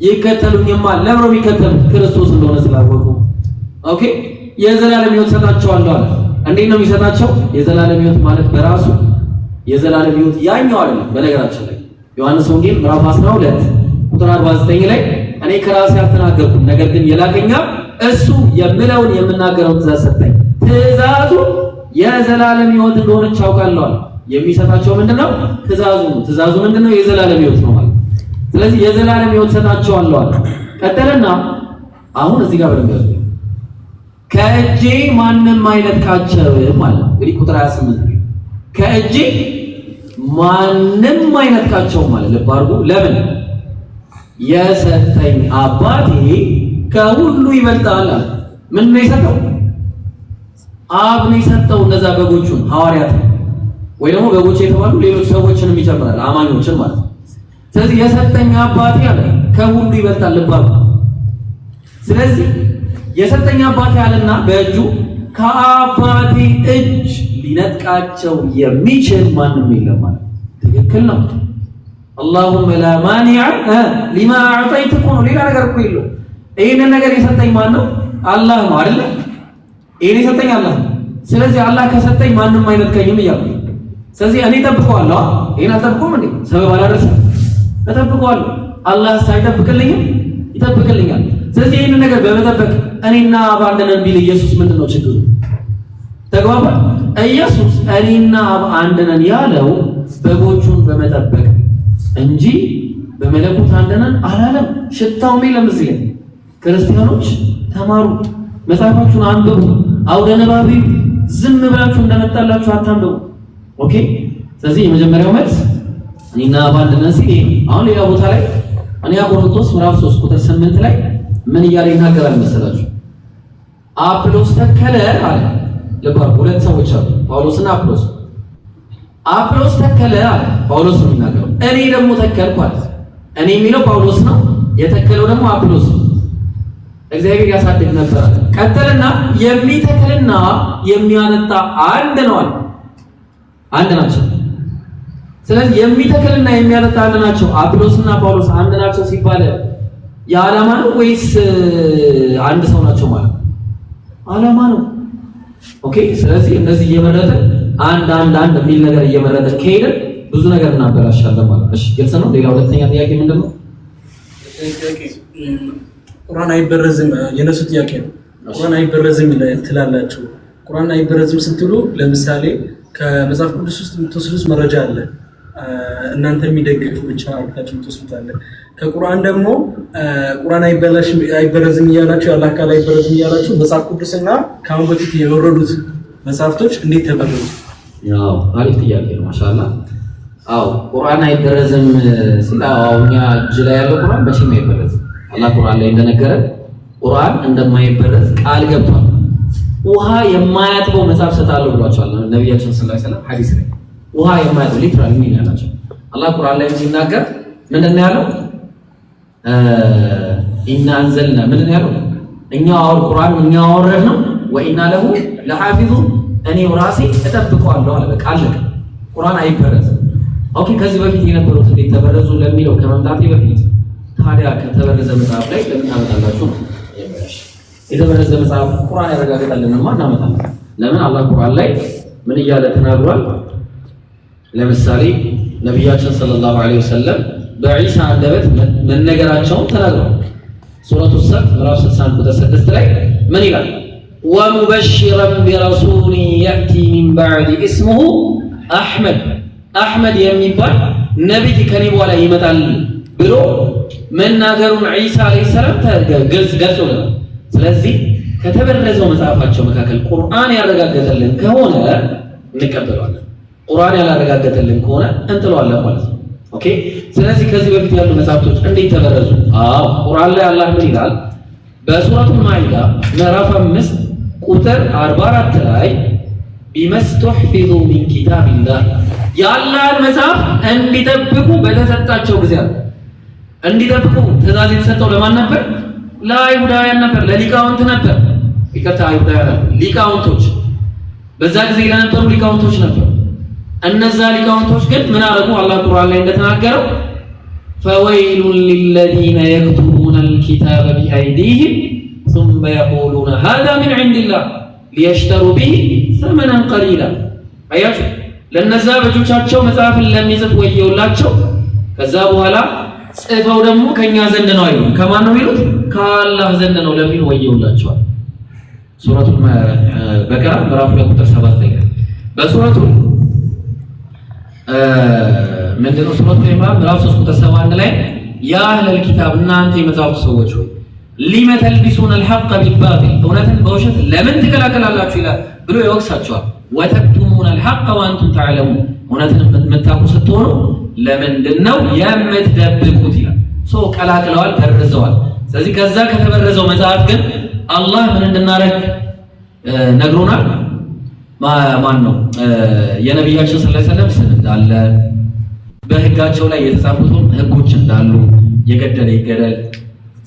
ይከተሉኝማል። ለምን ነው የሚከተሉት? ክርስቶስ እንደሆነ ስላወቁ። ኦኬ። የዘላለም ሕይወት ሰጣቸዋለሁ አለ። እንዴት ነው የሚሰጣቸው? የዘላለም ሕይወት ማለት በራሱ የዘላለም ሕይወት ያኛው አይደለም። በነገራችን ላይ ዮሐንስ ወንጌል ምዕራፍ 12 ቁጥር 49 ላይ እኔ ከራሴ አልተናገርኩም፣ ነገር ግን የላከኝ እሱ የምለውን የምናገረው ትእዛዝ ሰጠኝ። ትእዛዙ የዘላለም ሕይወት እንደሆነች አውቃለሁ አለ። የሚሰጣቸው ምንድነው? ትእዛዙ ነው። ትእዛዙ ምንድነው? የዘላለም ሕይወት ነው ማለት። ስለዚህ የዘላለም ሕይወት ሰጣቸዋለሁ አለ። ቀጠለና አሁን እዚህ ጋር በደንብ ከእጄ ማንም አይነጥቃቸውም ማለት እንግዲህ ቁጥር 28 ከእጄ ማንም አይነጥቃቸውም ማለት ልብ አድርጉ። ለምን? የሰጠኝ አባቴ ከሁሉ ይበልጣል አለ። ምን ነው የሰጠው? አብ ነው የሰጠው። እነዛ በጎቹን ሐዋርያት ወይ ደግሞ በጎች የተባሉ ሌሎች ሰዎችንም ይጨምራል፣ አማኞችን ማለት ነው። ስለዚህ የሰጠኝ አባቴ አለ ከሁሉ ይበልጣል። ልብ አድርጉ። ስለዚህ የሰጠኝ አባቴ አለና በእጁ ከአባቴ እጅ ሊነጥቃቸው የሚችል ማንም የለም ማለት ትክክል ነው። اللهم لا مانع لما اعطيت እኮ ነው። ሌላ ነገር እኮ የለው። ይሄንን ነገር የሰጠኝ ማን ነው? አላህ ነው አይደል? ይሄን የሰጠኝ አላህ። ስለዚህ አላህ ከሰጠኝ ማንም አይነጥቀኝም እያልኩ ስለዚህ እኔ እጠብቀዋለሁ። ይሄን አልጠብቀውም እንዴ? ሰበብ አላደረሰም፣ እጠብቀዋለሁ። አላህ ሳይጠብቅልኝም ይጠብቅልኛል። ስለዚህ ይህንን ነገር በመጠበቅ እኔና አብ አንድ ነን ቢል ኢየሱስ ምንድነው ችግሩ? ተግባባ። ኢየሱስ እኔና አብ አንድ ነን ያለው በጎቹን በመጠበቅ እንጂ በመለኮት አንድ ነን አላለም። ሽታውም የለም እዚህ ላይ። ክርስቲያኖች ተማሩ፣ መጽሐፋችሁን አንብቡ፣ አውደ ንባቢ ዝም ብላችሁ እንደመጣላችሁ አታንብቡ። ኦኬ። ስለዚህ የመጀመሪያው መልስ እኔና አብ አንድ ነን ሲል አሁን ሌላ ቦታ ላይ እኔ ቆሮንቶስ ምዕራፍ 3 ቁጥር 8 ላይ ምን እያለ ይናገራል መሰላችሁ? አጵሎስ ተከለ አለ። ለባር ሁለት ሰዎች አሉ፣ ጳውሎስና አጵሎስ። አጵሎስ ተከለ አለ፣ ጳውሎስ ነው የሚናገረው። እኔ ደግሞ ተከልኩ አለ። እኔ የሚለው ጳውሎስ ነው፣ የተከለው ደግሞ አጵሎስ ነው። እግዚአብሔር ያሳድግ ነበር አለ። ቀጠልና የሚተክልና የሚያነጣ አንድ ነው አለ። አንድ ናቸው። ስለዚህ የሚተክልና የሚያነጣ አንድ ናቸው። አጵሎስና ጳውሎስ አንድ ናቸው ሲባል የዓላማ ነው ወይስ አንድ ሰው ናቸው ማለት? ዓላማ ነው። ኦኬ። ስለዚህ እንደዚህ እየመረጠ አንድ የሚል ነገር እየመረጠ ከሄደ ብዙ ነገር እናበላሻለን ማለት ነው። እሺ፣ ግልጽ ነው። ሌላ ሁለተኛ ጥያቄ ምንድነው? ቁርአን አይበረዝም የነሱ ጥያቄ ነው። ቁርአን አይበረዝም ትላላችሁ። ቁርአን አይበረዝም ስትሉ ለምሳሌ ከመጽሐፍ ቅዱስ ውስጥ የምትወስዱት መረጃ አለ፣ እናንተ የሚደግፍ ብቻ አርጋችሁ የምትወስዱት አለ። ከቁርአን ደግሞ ቁርአን አይበረዝም እያላችሁ ያለ አካል አይበረዝም እያላችሁ መጽሐፍ ቅዱስና ከአሁን በፊት የወረዱት መጽሐፍቶች እንዴት ተበረዙ? ያው አሪፍ ጥያቄ ነው። ማሻአላህ። አዎ ቁርአን አይበረዝም ሲል እኛ እጅ ላይ ያለው ቁርአን መቼም አይበረዝም። አላህ ቁርአን ላይ እንደነገረ ቁርአን እንደማይበረዝ ቃል ገብቷል። ውሃ የማያጥበው መጽሐፍ ሰጣለሁ ብሏቸዋል ነብያችን ሰለላሁ ዐለይሂ ወሰለም ሐዲስ ላይ። ውሃ የማያጥበው ሊትራሊ ምን ያላቸው አላህ ቁርአን ላይ ሲናገር ምንድን ነው ያለው? ኢና አንዘልና ምንድን ነው ያለው? እኛ ቁርአን እኛ አወረድነው ወኢና ለሁ ለሐፊዙን፣ እኔው ራሴ እጠብቀዋለሁ አለ። በቃ አለቀ። ቁርአን አይበረዝም። ኦኬ። ከዚህ በፊት የነበሩት እንዴት ተበረዙ ለሚለው ከመምጣቴ በፊት ታዲያ ከተበረዘ መጽሐፍ ላይ ለምን ታመጣላችሁ ነው? የተበረዘ መጽሐፍ ቁርአን ያረጋግጣልንማ እናመጣለን። ለምን? አላህ ቁርአን ላይ ምን እያለ ተናግሯል? ለምሳሌ ነብያችን ሰለላሁ ዐለይሂ ወሰለም በዒሳ አንደበት መነገራቸውን ተናግረዋል። ሱረቱ ሰፍ ምዕራፍ 61 ቁጥር 6 ላይ ምን ይላል? ወሙበሽረን ቢረሱል የእቲ ሚን ባዕድ እስሙሁ አሕመድ፣ አሕመድ የሚባል ነቢይ ከኔ በኋላ ይመጣል ብሎ መናገሩን ዒሳ ዐለይሂ ሰላም ገልጾልናል። ስለዚህ ከተበረዘው መጽሐፋቸው መካከል ቁርአን ያረጋገጠልን ከሆነ እንቀበለዋለን፣ ቁርአን ያላረጋገጠልን ከሆነ እንጥለዋለን ማለት ነው። ኦኬ። ስለዚህ ከዚህ በፊት ያሉ መጽሐፍቶች እንዴት ተበረዙ? አዎ ቁርአን ላይ አላህ ምን ይላል? በሱረቱል ማኢዳ ምዕራፍ 5 ቁጥር 44 ላይ ቢመስቱሕፊዙ ሚን ኪታቢላህ፣ የአላህን መጽሐፍ እንዲጠብቁ በተሰጣቸው ጊዜ አለ። እንዲጠብቁ ትእዛዝ የተሰጠው ለማን ነበር? ለአይሁዳውያን ነበር፣ ለሊቃውንት ነበር። ይቅርታ፣ አይሁዳውያን ሊቃውንቶች፣ በዛ ጊዜ ለነበሩ ሊቃውንቶች ነበር። እነዛ ሊቃውንቶች ግን ምን አረጉ? አላህ ቁርአን ላይ እንደተናገረው ፈወይሉን ሊለዚነ የክቱቡነ አልኪታበ ቢአይዲሂም ሱመ የቁሉነ ሃዛ ሚን ዒንዲላህ ሊየሽተሩ ቢሂ ሰመነን ቀሊላ። አያችሁ፣ ለነዛ በእጆቻቸው መጽሐፍን ለሚጽፍ ወየውላቸው። ከዛ በኋላ ጽፈው ደግሞ ከኛ ዘንድ ነው አይሉ። ከማን ነው የሚሉት? ከአላህ ዘንድ ነው ለሚሉ ወየውላቸዋል። ሱረቱል በቀራ ምዕራፍ 2 ቁጥር 7 በሱረቱ ምንድነው? ሱረቱል ኢምራን ምዕራፍ 3 ቁጥር 71 ላይ ያ አህለል ኪታብ እናንተ የመጽሐፍት ሰዎች ሆይ ሊመ ተልቢሱነ አልሐቀ ቢልባጢል፣ እውነትን በውሸት ለምን ትከላከላላችሁ ይላል ብሎ ይወቅሳቸዋል። ወተክቱሙነ አልሐቀ ወአንቱም ተዕለሙን፣ እውነትን የምታውቁ ስትሆኑ ለምንድን ነው የምትደብቁት ይላል። ሰው ቀላቅለዋል፣ በርዘዋል። ስለዚህ ከዛ ከተበረዘው መጽሐፍ ግን አላህ ምን እንድናረግ ነግሮናል። ማን ነው? የነብያችን ሰለላሁ ዐለይሂ ወሰለም ስም እንዳለ፣ በህጋቸው ላይ የተጻፉትን ህጎች እንዳሉ፣ የገደለ ይገደል፣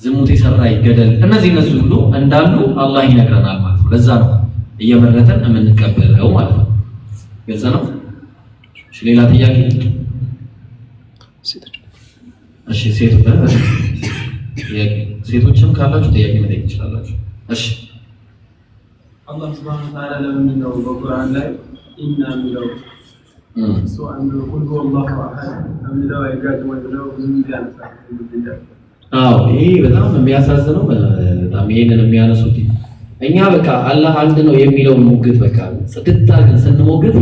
ዝሙት የሰራ ይገደል፣ እነዚህ ሁሉ እንዳሉ አላህ ይነግረናል ማለት ነው። ለዛ ነው እየመረጠን የምንቀበለው ማለት ነው። ግልጽ ነው። እሺ፣ ሌላ ጥያቄ? እሺ፣ ሴቶችም ካላችሁ ጥያቄ መጠየቅ ትችላላችሁ። እሺ፣ አላህ ሱብሓነሁ ወተዓላ ለምንድን ነው በቁርአን ላይ ኢና የሚለው እሱ አንዱ ቁል ሁወላሁ አሐድ የሚለው አይጋጭም ወይ ብለው ብዙ ያነሳል። አዎ ይሄ በጣም የሚያሳዝነው በጣም ይሄንን የሚያነሱት እኛ በቃ አላህ አንድ ነው የሚለውን ሙግት በቃ ጽድት አድርገን ስንሞግት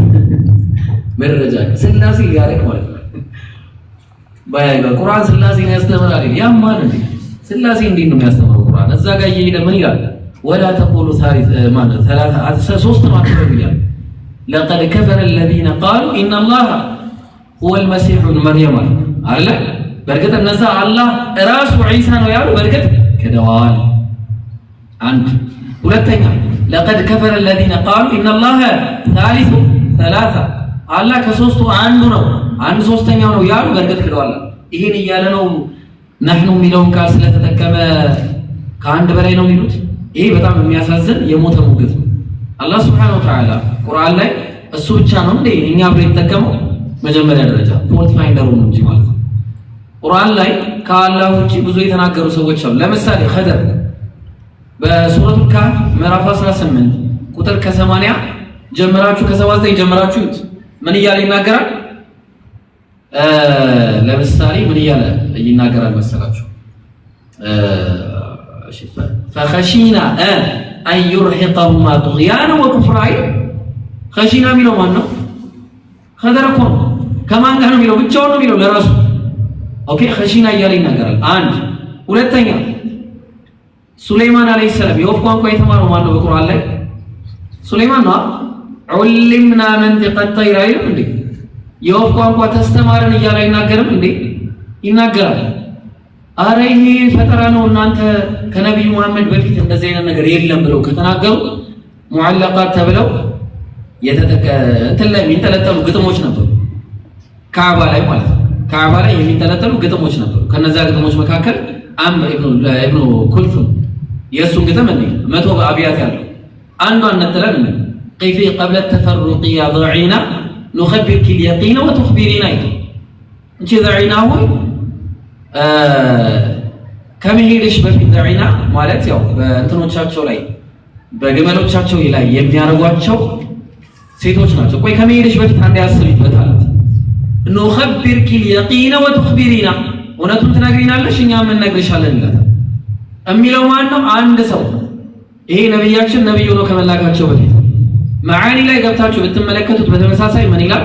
መረጃ ስላሴ ሊያደርግ ማለት ነው። በቁርአን ስላሴን ያስተምራል ያማን እንዴ ስላሴ እንዴት ነው የሚያስተምረው ቁርአን? እዛ ጋር እየሄደ ምን ይላል? ወላ ተቁሉ ሳሊስ ማለት ثلاثه ሶስት ነው ይላል። لقد كفر الذين قالوا ان الله هو المسيح ابن مريم አለ። በርግጥ እነዛ አላህ ራሱ ዒሳ ነው ያሉ በርግጥ ከደዋል። አንድ ሁለተኛ لقد كفر الذين قالوا ان الله ثالث ثلاثه አላህ ከሶስቱ አንዱ ነው አንድ ሶስተኛው ነው ያሉ በርግጥ ክደዋል። ይሄን እያለ ነው نحن የሚለውን ቃል ስለተጠቀመ ከአንድ በላይ ነው የሚሉት። ይሄ በጣም የሚያሳዝን የሞተ ሙግት ነው። አላህ Subhanahu Wa Ta'ala ቁርአን ላይ እሱ ብቻ ነው እንዴ እኛ አብሮ የተጠቀመው መጀመሪያ ደረጃ ፎልት ፋይንደር ነው እንጂ ማለት ነው። ቁርአን ላይ ከአላህ ውጪ ብዙ የተናገሩ ሰዎች አሉ። ለምሳሌ ኸድር በሱረቱል ካህፍ ምዕራፍ 18 ቁጥር ከ80 ጀምራችሁ ከ79 ጀምራችሁ ምን እያለ ይናገራል? ለምሳሌ ምን እያለ ይናገራል መሰላችሁ? ፈኸሺና አን ዩርሂቀሁማ ጡግያና ወኩፍራ። ኸሺና የሚለው ማን ነው? ኸድር እኮ ነው። ከማን ጋር ነው የሚለው? ብቻውን ነው የሚለው ለራሱ። ኦኬ ኸሺና እያለ ይናገራል። አንድ ሁለተኛ ሱለይማን አለይሂ ሰላም የወፍ ቋንቋ የተማረው ማን ነው በቁርአን ላይ? ሱለይማን ነው። ዑሊምና መንጢቀ ጠይር አይልም እንዴ? የወፍ ቋንቋ ተስተማረን እያለ አይናገርም እንዴ? ይናገራል። አረ ይሄ ፈጠራ ነው እናንተ ከነብዩ መሐመድ በፊት እንደዚህ አይነት ነገር የለም ብለው ከተናገሩ ሙዓለቃት ተብለው እንትን ላይ የሚንጠለጠሉ ግጥሞች ነበሩ። ካዕባ ላይ ማለት ነው። ካዕባ ላይ የሚንጠለጠሉ ግጥሞች ነበሩ። ከነዛ ግጥሞች መካከል አምር ኢብኑ ኩልሱም የእሱን ግጥም እንዴ 100 አብያት ያለው አንዷን ነጥለን እንዴ ቂፊ ቀብለ ተፈሩቂ ያ ضعينا نخبرك اليقين وتخبرينا እንቺ ضعينا ሆይ ከመሄድሽ በፊት ضعينا ማለት ያው በእንትኖቻቸው ላይ በግመሎቻቸው ላይ የሚያረጓቸው ሴቶች ናቸው። ቆይ ከመሄድሽ በፊት አንድ ያስብበት አላት። نخبرك اليقين وتخبرينا እውነቱን ትነግሪናለሽ እኛ ምን ነግርሻለን ይላል። የሚለው ማን ነው? አንድ ሰው ይሄ ነብያችን ነብዩ ነው ከመላካቸው በፊት መዓኒ ላይ ገብታችሁ ብትመለከቱት በተመሳሳይ ምን ይላል?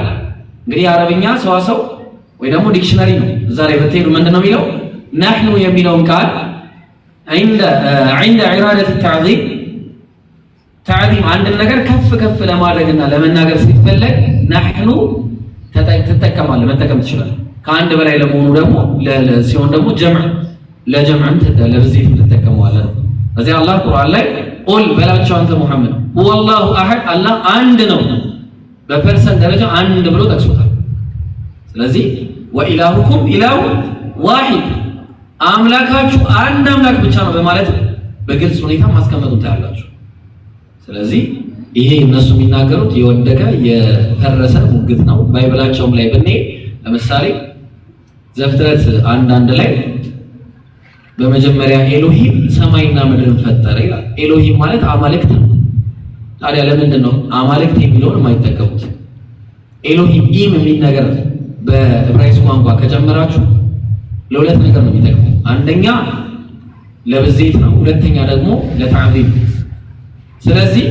እንግዲህ አረብኛ ሰዋሰው ወይ ደግሞ ዲክሽነሪ ነው። እዛ ላይ በተሄዱ ምንድነው የሚለው? نحن የሚለውን ቃል عند إرادة التعظيم تعظيم አንድ ነገር ከፍ ከፍ ለማድረግና ለመናገር ሲፈለግ نحن ተጠቀማለ መጠቀም ትችላል። ከአንድ በላይ ለመሆኑ ደግሞ ሲሆን ደግሞ ጀምዕ ለጀምዕም ለብዜት ተጠቀመዋለህ። እዚህ አላህ ቁርአን ላይ ቁል በላቸው አንተ ሙሐመድ ሁወላሁ አሐድ አላህ አንድ ነው በፐርሰንት ደረጃ አንድ ብሎ ጠቅሶታል። ስለዚህ ወኢላሁኩም ኢላሁ ዋሂድ አምላካችሁ አንድ አምላክ ብቻ ነው በማለት በግልጽ ሁኔታ ማስቀመጡት ታያላችሁ። ስለዚህ ይሄ እነሱ የሚናገሩት የወደቀ የፈረሰ ሙግት ነው። ባይብላቸውም ላይ ብንሄድ ለምሳሌ ዘፍጥረት 1:1 ላይ በመጀመሪያ ኤሎሂም ሰማይና ምድርን ፈጠረ ይላል። ኤሎሂም ማለት አማልክት ነው። ታዲያ ለምንድን ነው አማልክት የሚለውን የማይጠቀሙት? ኤሎሂም ኢም የሚል ነገር በዕብራይስጥ ቋንቋ ከጨመራችሁ ለሁለት ነገር ነው የሚጠቅመው። አንደኛ ለብዜት ነው፣ ሁለተኛ ደግሞ ለተዕዚም። ስለዚህ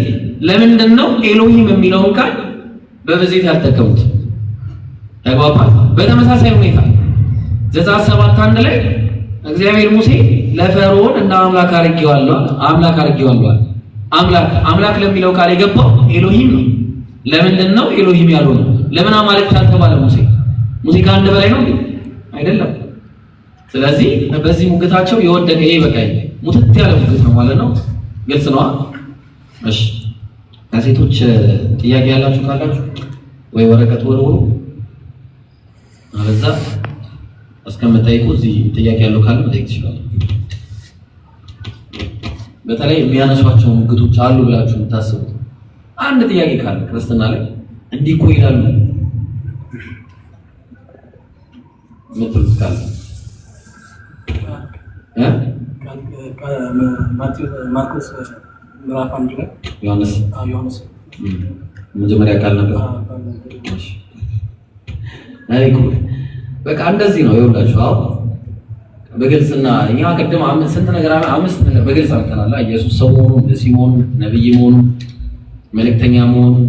ለምንድን ነው ኤሎሂም የሚለውን ቃል በብዜት ያልተጠቀሙት? ተግባባል። በተመሳሳይ ሁኔታ ዘጸአት 7:1 ላይ እግዚአብሔር ሙሴ ለፈርዖን እና አምላክ አድርጌዋለሁ አምላክ ለሚለው ቃል የገባው ኤሎሂም ነው። ለምንድን ነው ኤሎሂም ያልሆነው? ለምን አማልክት አልተባለ? ሙሴ ከአንድ በላይ ነው አይደለም። ስለዚህ በዚህ ሙግታቸው የወደቀ ይሄ በቃ ሙትት ያለ ሙግት ነው ማለት ነው። ግልጽ ነው። እሺ ከሴቶች ጥያቄ ያላችሁ ካላችሁ ወይ ወረቀት ወርውሩ አለዛ እስከምጠይቁ እዚህ ጥያቄ ያለው ካለ መጠየቅ ትችላላችሁ። በተለይ የሚያነሷቸው ሙግቶች አሉ ብላችሁ የምታስቡት አንድ ጥያቄ ካለ ክርስትና ላይ እንዲህ እኮ ይላሉ ምትሉት ካለ ማርቆስ ምዕራፍ 1 ላይ ዮሐንስ ዮሐንስ መጀመሪያ ቃል ነበር። በቃ እንደዚህ ነው ይኸውላችሁ። አሁን በግልጽና እኛ ቀደም ስንት ነገር አምስት ነገር በግልጽ አልተናላ ኢየሱስ ሰው መሆኑን መሲህ መሆኑን ነብይ መሆኑን መልእክተኛ መሆኑን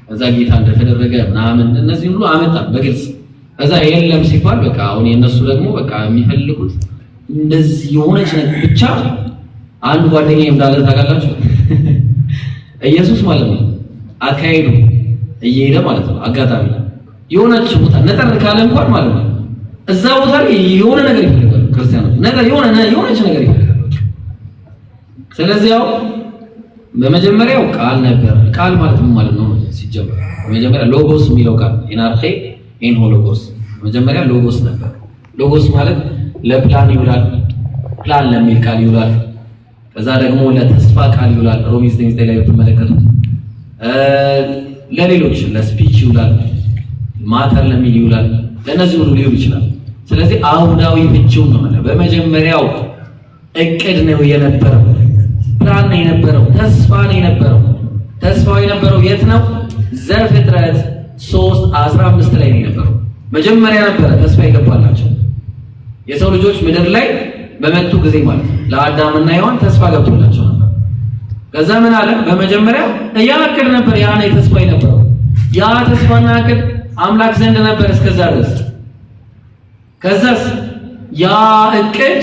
እዛ ጌታ እንደተደረገ ምናምን እነዚህ ሁሉ አመጣ በግልጽ። ከዛ የለም ሲባል በቃ አሁን የነሱ ደግሞ በቃ የሚፈልጉት እንደዚህ የሆነች ነገር ብቻ። አንድ ጓደኛዬ እንዳለ ታውቃላችሁ ኢየሱስ ማለት ነው አካሄዱ እየሄደ ማለት ነው አጋጣሚ የሆነች ቦታ ነጠር ካለ እንኳን ማለት ነው እዛ ቦታ ላይ የሆነ ነገር ይፈልጋሉ ክርስቲያኖች ነገር የሆነች ነገር ይፈልጋሉ። ስለዚህ ያው በመጀመሪያው ቃል ነበር። ቃል ማለት ምን ማለት ነው ሲጀመር? በመጀመሪያ ሎጎስ የሚለው ቃል ኢናርኬ ኢን ሎጎስ በመጀመሪያ ሎጎስ ነበር። ሎጎስ ማለት ለፕላን ይውላል፣ ፕላን ለሚል ቃል ይውላል። ከዛ ደግሞ ለተስፋ ቃል ይውላል። ሮሜ 9 ላይ ብትመለከቱት ለሌሎች ለስፒች ይውላል፣ ማተር ለሚል ይውላል። ለነዚህ ሁሉ ሊውል ይችላል። ስለዚህ አውዳዊ ፍቺው ነው ማለት በመጀመሪያው እቅድ ነው የነበረው፣ ፕላን ነው የነበረው፣ ተስፋ ነው የነበረው። ተስፋው የነበረው የት ነው? ዘፍጥረት 3:15 ላይ ነው የነበረው። መጀመሪያ ነበረ ተስፋ ይገባላቸው የሰው ልጆች ምድር ላይ በመጡ ጊዜ ማለት ነው። ለአዳምና ሔዋን ተስፋ ገብቶላቸው ነበር። ከዛ ምን አለ? በመጀመሪያ ያ እቅድ ነበር፣ ያ ነው ተስፋ የነበረው። ያ ተስፋና እቅድ አምላክ ዘንድ ነበር እስከዛ ድረስ። ከዛስ ያ እቅድ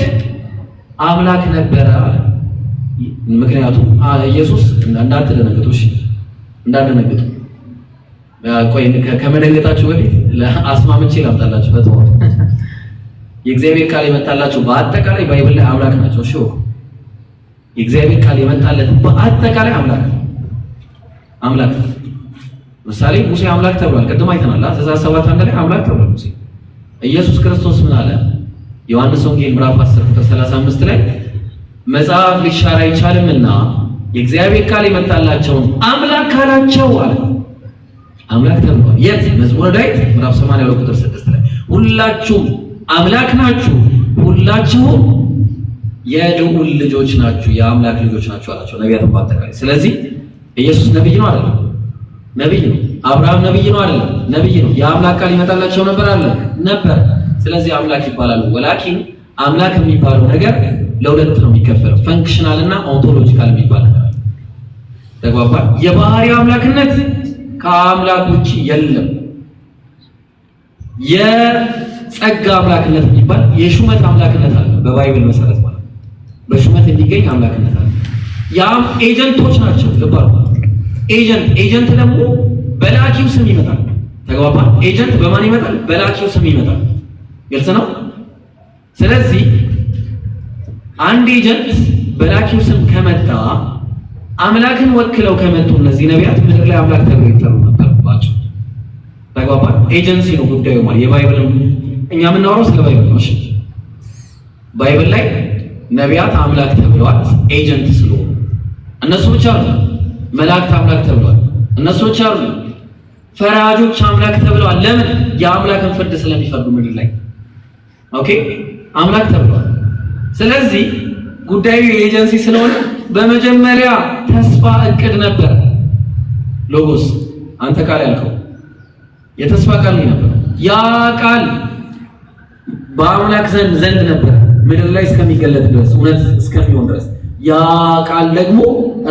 አምላክ ነበረ አለ። ምክንያቱም ኢየሱስ እንዳትደነግጡ እንዳትደነግጡ ቆይ ከመደንገጣችሁ በፊት ለአስማምቼ ላምጣላችሁ ፈተው የእግዚአብሔር ቃል የመጣላችሁ በአጠቃላይ ባይብል ላይ አምላክ ናቸው። እሺ የእግዚአብሔር ቃል የመጣለት በአጠቃላይ አምላክ ምሳሌ ሙሴ አምላክ ተብሏል። ቅድም አይተናል። ትእዛዝ 7 ላይ አምላክ ተብሏል ሙሴ። ኢየሱስ ክርስቶስ ምን አለ? ዮሐንስ ወንጌል ምዕራፍ 10 ቁጥር 35 ላይ መጽሐፍ ሊሻር አይቻልምና የእግዚአብሔር ቃል የመጣላቸውን አምላክ ካላቸው አለ። አምላክ ተብሏል። የት? መዝሙረ ዳዊት ምዕራፍ 82 ቁጥር 6 ላይ ሁላችሁም አምላክ ናችሁ፣ ሁላችሁም የልዑል ልጆች ናችሁ፣ የአምላክ ልጆች ናችሁ አላቸው ነቢያትን በአጠቃላይ። ስለዚህ ኢየሱስ ነብይ ነው አይደለም? ነብይ ነው። አብርሃም ነብይ ነው አይደለም? ነብይ ነው። የአምላክ ቃል ይመጣላቸው ነበር አለ ነበር። ስለዚህ አምላክ ይባላሉ። ወላኪን አምላክ የሚባለው ነገር ለሁለት ነው የሚከፈለው፣ ፈንክሽናል እና ኦንቶሎጂካል የሚባል ነገር። ተግባባ? የባህሪ አምላክነት ከአምላክ ውጪ የለም። የጸጋ አምላክነት የሚባል የሹመት አምላክነት አለ በባይብል መሰረት ማለት ነው። በሹመት የሚገኝ አምላክነት አለ። ያም ኤጀንቶች ናቸው። ልባል ኤጀንት ደግሞ በላኪው ስም ይመጣል። ተግባባ? ኤጀንት በማን ይመጣል? በላኪው ስም ይመጣል። ግልጽ ነው። ስለዚህ አንድ ኤጀንት በላኪው ስም ከመጣ አምላክን ወክለው ከመጡ እነዚህ ነቢያት ምድር ላይ አምላክ ተብለው ይጠሩ ነበርባቸው። ተግባባ? ኤጀንሲ ነው ጉዳዩ ማለት የባይብል እኛ የምናወራው ስለ ባይብል ነው። እሺ ባይብል ላይ ነቢያት አምላክ ተብለዋል ኤጀንት ስለሆኑ። እነሱ ብቻ አይደሉም መላእክት አምላክ ተብለዋል። እነሱ ብቻ አይደሉም ፈራጆች አምላክ ተብለዋል። ለምን? የአምላክን ፍርድ ስለሚፈርዱ ምድር ላይ ኦኬ አምላክ ተብለዋል። ስለዚህ ጉዳዩ የኤጀንሲ ስለሆነ በመጀመሪያ ተስፋ እቅድ ነበር። ሎጎስ አንተ ቃል ያልከው የተስፋ ቃል ነበር። ያ ቃል በአምላክ ዘንድ ነበር ምድር ላይ እስከሚገለጥ ድረስ እውነት እስከሚሆን ድረስ። ያ ቃል ደግሞ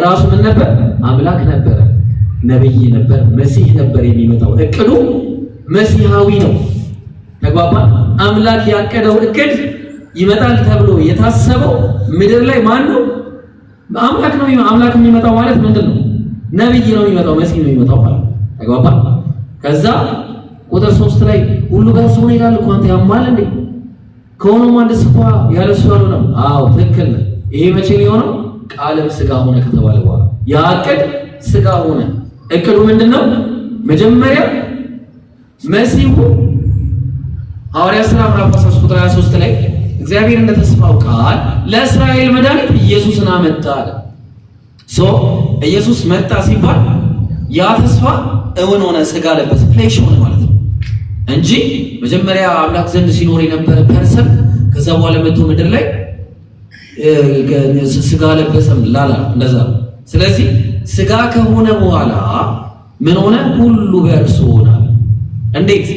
ራሱ ምን ነበር? አምላክ ነበር፣ ነብይ ነበር፣ መሲህ ነበር የሚመጣው። እቅዱ መሲሃዊ ነው። ተግባባ? አምላክ ያቀደው እቅድ ይመጣል ተብሎ የታሰበው ምድር ላይ ማን ነው? አምላክ ነው። አምላክ የሚመጣው ማለት ምንድነው? ነብይ ነው የሚመጣው፣ መሲህ ነው የሚመጣው ማለት ተግባባ? ከዛ ቁጥር 3 ላይ ሁሉ በእርሱ ሆነ ይላል እኮ አንተ ያማል እንዴ? ከሆነም አንድስ እንኳ ያለ እርሱ አልሆነም። አዎ ትክክል ነው። ይሄ መቼ ነው የሆነው? ቃልም ስጋ ሆነ ከተባለ በኋላ ያ እቅድ ስጋ ሆነ። እቅዱ ምንድነው? መጀመሪያ መሲሁ ሐዋርያት ሥራ ምዕራፍ 13 ቁጥር 23 ላይ እግዚአብሔር እንደተስፋው ቃል ለእስራኤል መድኃኒት ኢየሱስን አመጣ አለ። ኢየሱስ መጣ ሲባል ያ ተስፋ እውን ሆነ፣ ስጋ ለበሰ፣ ፍሌሽ ሆነ ማለት ነው እንጂ መጀመሪያ አምላክ ዘንድ ሲኖር የነበረ ፐርሰን ከዛ በኋላ መጥቶ ምድር ላይ ስጋ ለበሰም ላላ እንደዛ። ስለዚህ ስጋ ከሆነ በኋላ ምን ሆነ? ሁሉ በእርሱ ሆነ። እንዴት?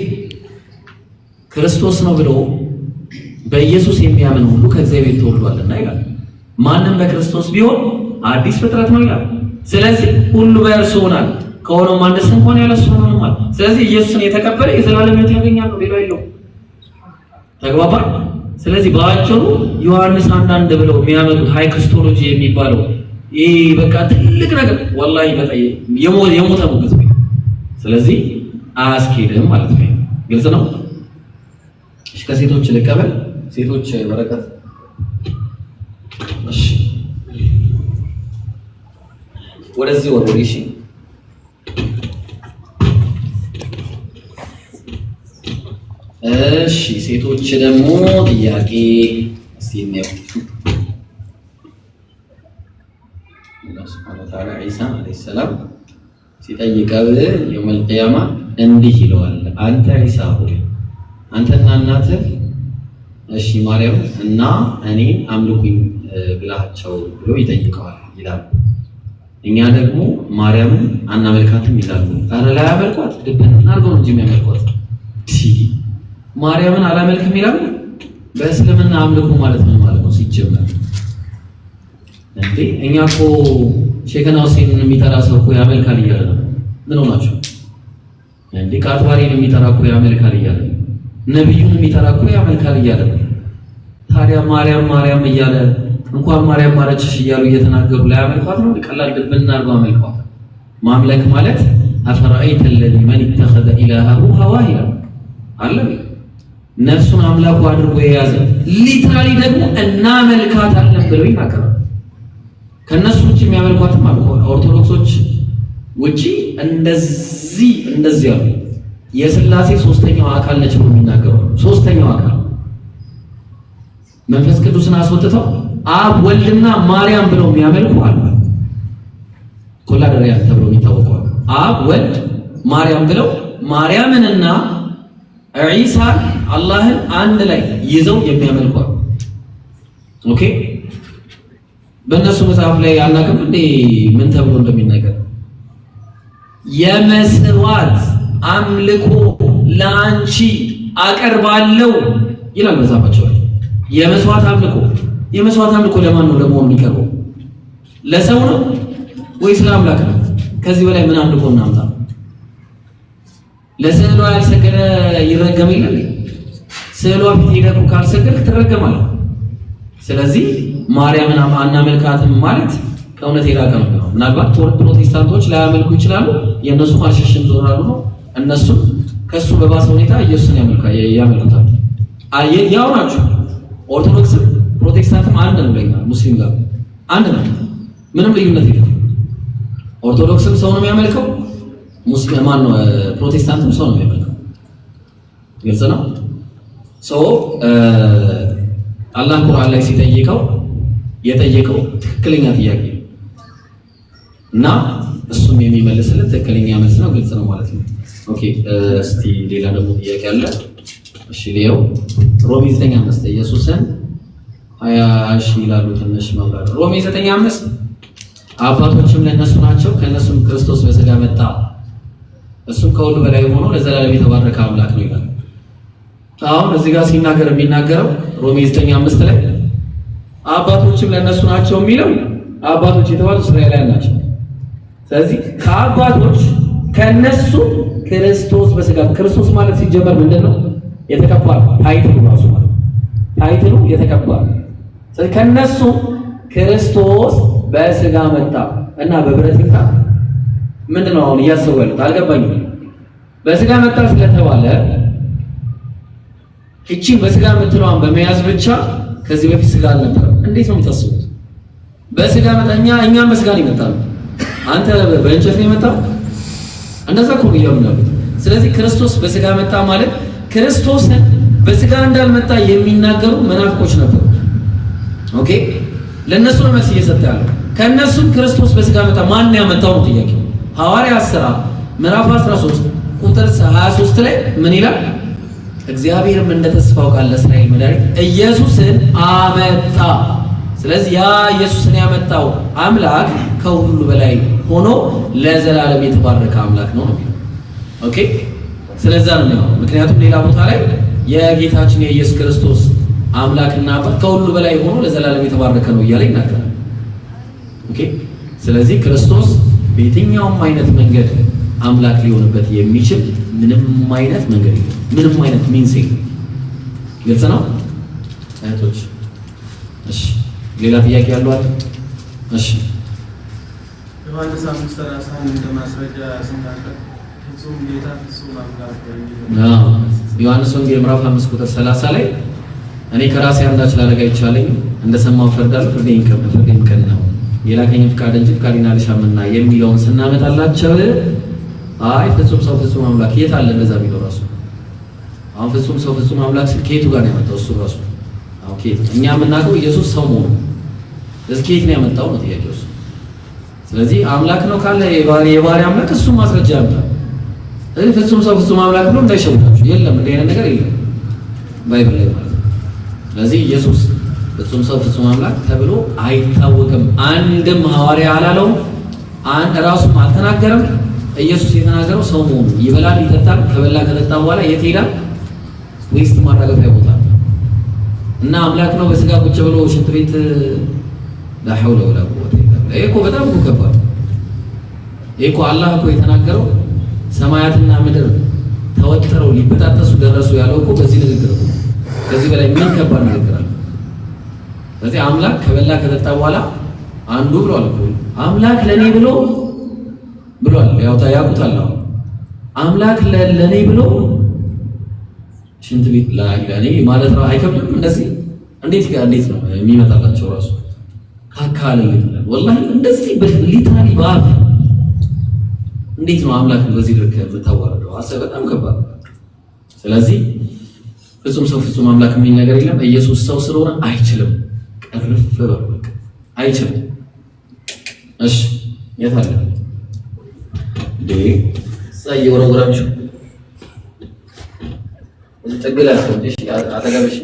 ክርስቶስ ነው ብሎ በኢየሱስ የሚያምን ሁሉ ከእግዚአብሔር ተወልዷልና ይላል። ማንም በክርስቶስ ቢሆን አዲስ ፍጥረት ነው ይላል። ስለዚህ ሁሉ በእርሱ ሆኗል፣ ከሆነውም አንድስ እንኳን ያለ እርሱ ሆኗል። ስለዚህ ኢየሱስን የተቀበለ የዘላለም ሕይወት ያገኛል ነው፣ ሌላ የለውም። ተግባባን? ስለዚህ በአጭሩ ዮሐንስ 1:1 ብለው የሚያመጡት ሃይ ክርስቶሎጂ የሚባለው ይሄ በቃ ትልቅ ነገር ወላሂ በጣም የሞተ ሙግት ነው። ስለዚህ አያስኬድም ማለት ነው። ግልጽ ነው? እሺ ከሴቶች ልቀበል። ሴቶች በረከት እሺ ወደዚህ ወደ እሺ እሺ ሴቶች ደግሞ ጥያቄ እስቲ ነው አላህ Subhanahu Wa Ta'ala ኢሳ አለይሂ ሰላም ሲጠይቀው የውመል ቂያማ እንዲህ ይለዋል፣ አንተ ኢሳ ሆይ አንተና እናትህ እሺ ማርያም እና እኔ አምልኩኝ ብላቸው ብሎ ይጠይቀዋል ይላል። እኛ ደግሞ ማርያምን አናመልካትም ይላሉ። አረ ላይ አመልኳት ድብን አድርገው እንጂ የሚያመልኳት ማርያምን አላመልክም ይላሉ። በእስልምና አምልኩ ማለት ነው ማለት ነው ሲጀመር እንዴ። እኛ እኮ ሼክና ሁሴንን የሚጠራ ሰው እኮ ያመልካል እያለ ነው። ምን ሆናችሁ እንዴ? ካትባሪን የሚጠራ እኮ ያመልካል እያለ ነው። ነብዩን የሚጠራ እኮ ያመልካል እያለ ነው። ታዲያ ማርያም ማርያም እያለ እንኳን ማርያም ማረችሽ እያሉ እየተናገሩ ላይ አመልኳት ነው። ቀላል ድብን አድርገው አመልኳት። ማምለክ ማለት አፈራአይተ الذي من اتخذ إلهه هواه አለ ነፍሱን አምላኩ አድርጎ የያዘ ሊትራሊ ደግሞ እናመልካታለን ብለው ይናገራሉ። ከነሱ ውጪ የሚያመልኳትም አልቆ ኦርቶዶክሶች ውጪ እንደዚህ ያሉ የሥላሴ ሶስተኛው አካል ነች ብለው የሚናገሩ ሶስተኛው አካል መንፈስ ቅዱስን አስወጥተው አብ ወልድና ማርያም ብለው የሚያመልኩ አሉ። ኮላደሪያ ተብሎ የሚታወቀው አብ ወልድ ማርያም ብለው ማርያምንና ዒሳ አላህን አንድ ላይ ይዘው የሚያመልኩ አሉ። ኦኬ በእነሱ መጽሐፍ ላይ አናውቅም እንዴ ምን ተብሎ እንደሚናገር የመስዋዕት አምልኮ ለአንቺ አቀርባለሁ ይላል መጽሐፋቸው ላይ። የመስዋዕት አምልኮ ለማን ነው ለመሆኑ የሚቀርበው? ለሰው ነው ወይስ ለአምላክ ነው? ከዚህ በላይ ምን አምልኮ እናምጣ? ለስዕሏ ያልሰገደ ይረገም ይላል። ስዕሏ ፊት ሄደህ ካልሰገድክ ትረገማለህ። ስለዚህ ማርያምን አናመልካትም ማለት ከእውነት የራቀ ነው። ምናልባት ፕሮቴስታንቶች ላያመልኩ ይችላሉ። የእነሱ አልሸሽም ዞራሉ ነው። እነሱ ከሱ በባሰ ሁኔታ ኢየሱስን ያመልኩታል። ያው ናቸው። ኦርቶዶክስም ፕሮቴስታንትም አንድ ነው። ለኛ ሙስሊም ጋር አንድ ነው። ምንም ልዩነት የለም። ኦርቶዶክስም ሰው ነው የሚያመልከው፣ ሙስሊም ማን ነው ፕሮቴስታንትም ሰው ነው የሚያመልከው። ግልጽ ነው። አላህ ቁርአን ላይ የጠየቀው ትክክለኛ ጥያቄ እና እሱም የሚመልስለት ትክክለኛ መልስ ነው። ግልጽ ነው ማለት ነው። ኦኬ እስቲ ሌላ ደግሞ ጥያቄ አለ። እሺ ሌላው ሮሜ 9:5 ኢየሱስን 20 ይላሉ ትንሽ ማብራር። ሮሜ 9:5 አባቶችም ለነሱ ናቸው፣ ከነሱም ክርስቶስ በሥጋ መጣ፣ እሱም ከሁሉ በላይ ሆኖ ለዘላለም የተባረከ አምላክ ነው ይላል። አሁን እዚህ ጋር ሲናገር የሚናገረው ሮሜ 9:5 ላይ አባቶችም ለነሱ ናቸው የሚለው አባቶች የተባሉት እስራኤላውያን ናቸው። ስለዚህ ከአባቶች ከነሱ ክርስቶስ በሥጋ ክርስቶስ ማለት ሲጀመር ምንድነው? የተቀባ ታይትሉ ራሱ ማለት ታይትሉ የተቀባ። ስለዚህ ከነሱ ክርስቶስ በሥጋ መጣ እና በብረት ይምጣ ምንድነው አሁን እያሰቡ ያሉት አልገባኝም። በሥጋ መጣ ስለተባለ እቺን በሥጋ የምትለዋን በመያዝ ብቻ ከዚህ በፊት ሥጋ አልነበረም። እንዴት ነው የምታስቡት? በሥጋ መጣ እኛም በሥጋ ነው የመጣው። አንተ በእንጨት ነው የመጣው? እንደዛ እኮ ነው ያሉት። ስለዚህ ክርስቶስ በሥጋ መጣ ማለት ክርስቶስን በሥጋ እንዳልመጣ የሚናገሩ መናፍቆች ነበሩ። ኦኬ ለነሱ ነው መልስ እየሰጠ ያለው። ከነሱ ክርስቶስ በሥጋ መጣ ማን ያመጣው ነው ጥያቄው። ሐዋርያት ሥራ ምዕራፍ 13 ቁጥር 23 ላይ ምን ይላል? እግዚአብሔርም እንደተስፋው ቃል ለእስራኤል መድኃኒት ኢየሱስን አመጣ። ስለዚህ ያ ኢየሱስን ያመጣው አምላክ ከሁሉ በላይ ሆኖ ለዘላለም የተባረከ አምላክ ነው ነው። ኦኬ ስለዛ ነው። ምክንያቱም ሌላ ቦታ ላይ የጌታችን የኢየሱስ ክርስቶስ አምላክና አባት ከሁሉ በላይ ሆኖ ለዘላለም የተባረከ ነው እያለ ይናገራል። ኦኬ። ስለዚህ ክርስቶስ በየትኛውም አይነት መንገድ አምላክ ሊሆንበት የሚችል ምንም አይነት መንገድ የለም። ምንም አይነት ሚንስ የለም። ግልጽ ነው እህቶች? እሺ፣ ሌላ ጥያቄ ያለው አለ? እሺ፣ ዮሐንስ 5:30 እንደማስረጃ ስናቀርብ ፍጹም ጌታ ፍጹም አምላክ ዮሐንስ ወንጌል ምዕራፍ 5 ቁጥር 30 ላይ እኔ ከራሴ አንዳች ላደርግ አይቻለኝም፣ እንደሰማሁ እፈርዳለሁ፣ ፍርዴም ቅን ነው፣ የላከኝ ፍቃድ እንጂ ፍቃዴን አልሻምና የሚለውን ስናመጣላቸው አይ ፍጹም ሰው ፍጹም አምላክ የት አለ? እንደዛ የሚለው ራሱ አሁን ፍጹም ሰው ፍጹም አምላክ ከየቱ ጋር ነው ያመጣው? እሱ ራሱ ኦኬ። እኛ የምናውቀው ኢየሱስ ሰው መሆኑ እስኪ ከየት ነው ያመጣው ነው ጥያቄው። ስለዚህ አምላክ ነው ካለ የባህሪ አምላክ እሱ ማስረጃ ያመጣል። ስለዚህ ፍጹም ሰው ፍጹም አምላክ ብሎ እንዳይሸውዳችሁ፣ የለም እንደ አይነት ነገር የለም ባይብል ላይ ማለት ነው። ስለዚህ ኢየሱስ ፍጹም ሰው ፍጹም አምላክ ተብሎ አይታወቅም። አንድም ሐዋርያ አላለውም፣ ራሱም አልተናገረም። ኢየሱስ የተናገረው ሰው መሆኑ ይበላል፣ ይጠጣል፣ ከበላ ከጠጣ በኋላ የት ሄዳል? ዌስት ማራገፊያ ቦታ እና አምላክ ነው በስጋ ቁጭ ብሎ ሽንት ቤት ላ ሐውለ ወላ ቁወተ ኢላ ቢላህ። ይሄ እኮ በጣም ከባድ ነው። ይሄ እኮ አላህ እኮ የተናገረው ሰማያትና ምድር ተወጥረው ሊበጣጠሱ ደረሱ ያለው እኮ በዚህ ንግግር ነው። ከዚህ በላይ ምን ከባድ ንግግር አለ? ስለዚህ አምላክ ከበላ ከጠጣ በኋላ አንዱ ብሏል እኮ አምላክ ለኔ ብሏል። ያው ታያቁታል። አምላክ ለኔ ብሎ ሽንት ቤት ላይ ለኔ ማለት ነው። አይከብድም? እንደዚህ እንዴት ነው የሚመጣላቸው? ራሱ ካካለል ወላሂ እንደዚህ ሊትራሊ ባፍ እንዴት ነው አምላክ በዚህ ድርክ የምታዋርደው? አሰብ በጣም ከባድ። ስለዚህ ፍጹም ሰው ፍጹም አምላክ የሚል ነገር የለም። ኢየሱስ ሰው ስለሆነ አይችልም። ቀርፍ በቃ አይችልም። እሺ የት አለ ዴ ሳይ ወረወራችሁ እዚህ ተገላችሁ እንጂ አጠገብሽ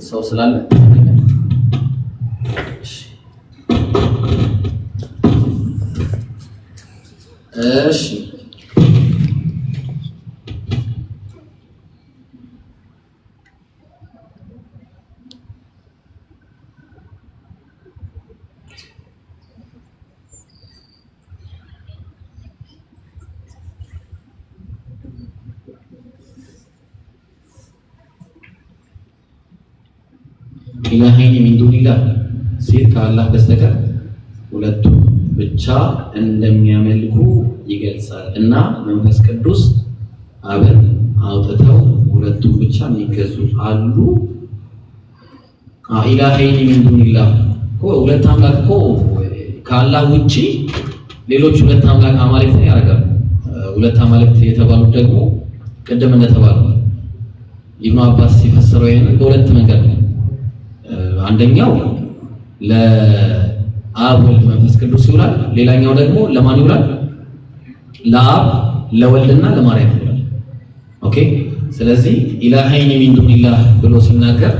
ሰው ስላለ እሺ ኢላሂን ሚን ዱኒላህ ሲል ከአላህ በስተቀር ሁለቱ ብቻ እንደሚያመልኩ ይገልጻል። እና መንፈስ ቅዱስ አብን አውጥተው ሁለቱ ብቻ የሚገዙ አሉ። ኢላሂን ሚን ዱኒላህ ሁለት አምላክ እኮ ከአላህ ውጪ ሌሎች ሁለት አምላክ አማልክትን ያደርጋሉ። ሁለት አማልክት የተባሉት ደግሞ ቅድም እንደተባለው ኢብኑ አባስ ሲፈስረው ይሄንን በሁለት መንገድ ነው። አንደኛው ለአብ ወልድ መንፈስ ቅዱስ ይውላል። ሌላኛው ደግሞ ለማን ይውላል? ለአብ ለወልድና ለማርያም ይውላል። ኦኬ። ስለዚህ ኢላሂን ሚን ዱኒላህ ብሎ ሲናገር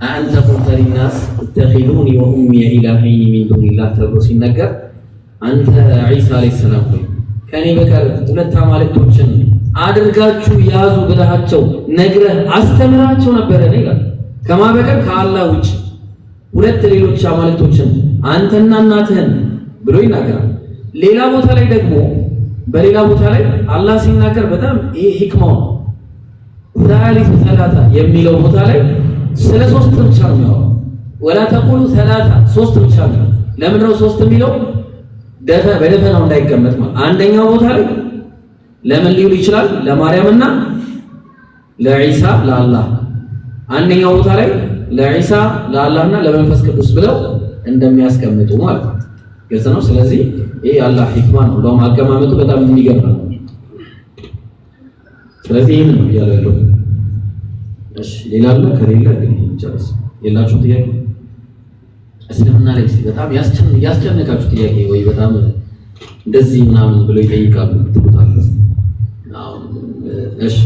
አንተ ቁልተ ሊናስ ኢተኺዙኒ ወኡሚ ኢላሂን ሚን ዱኒላህ ተብሎ ሲናገር አንተ ዒሳ አለይሂ ሰላም ሆይ ከኔ በቀር ሁለት አማልክቶችን አድርጋችሁ ያዙ ብለሃቸው ነግረህ አስተምራቸው ነበረ ነው ይላል። ከማ በቀር ከአላህ ውጭ ሁለት ሌሎች አማልክቶችን አንተና እናትህን ብሎ ይናገራል። ሌላ ቦታ ላይ ደግሞ በሌላ ቦታ ላይ አላህ ሲናገር በጣም ይሄ ሂክማው ዛሊቱ ሰላሳ የሚለው ቦታ ላይ ስለ ሶስት ብቻ ነው የሚያወራው። ወላ ተቁሉ ሰላሳ ሶስት ብቻ ነው። ለምን ነው ሶስት የሚለው? በደፈናው እንዳይቀመጥ ማለት። አንደኛው ቦታ ላይ ለምን ሊውል ይችላል? ለማርያምና ለዒሳ ለአላህ። አንደኛው ቦታ ላይ ለዒሳ ለአላህና ለመንፈስ ቅዱስ ብለው እንደሚያስቀምጡ ማለት ነው። ግልጽ ነው። ስለዚህ ይሄ አላህ ሂክማ ነው። እንደውም አቀማመጡ በጣም የሚገርም ነው። ስለዚህ ይሄን ነው ያለው። እሺ ሌላ አለ? ከሌለ ግን ጨርስ። የላችሁ ጥያቄ? እስልምና ላይ በጣም ያስጨነቃችሁ ጥያቄ ወይ በጣም እንደዚህ ምናምን ብለው ይጠይቃሉ ትሉታል። እሺ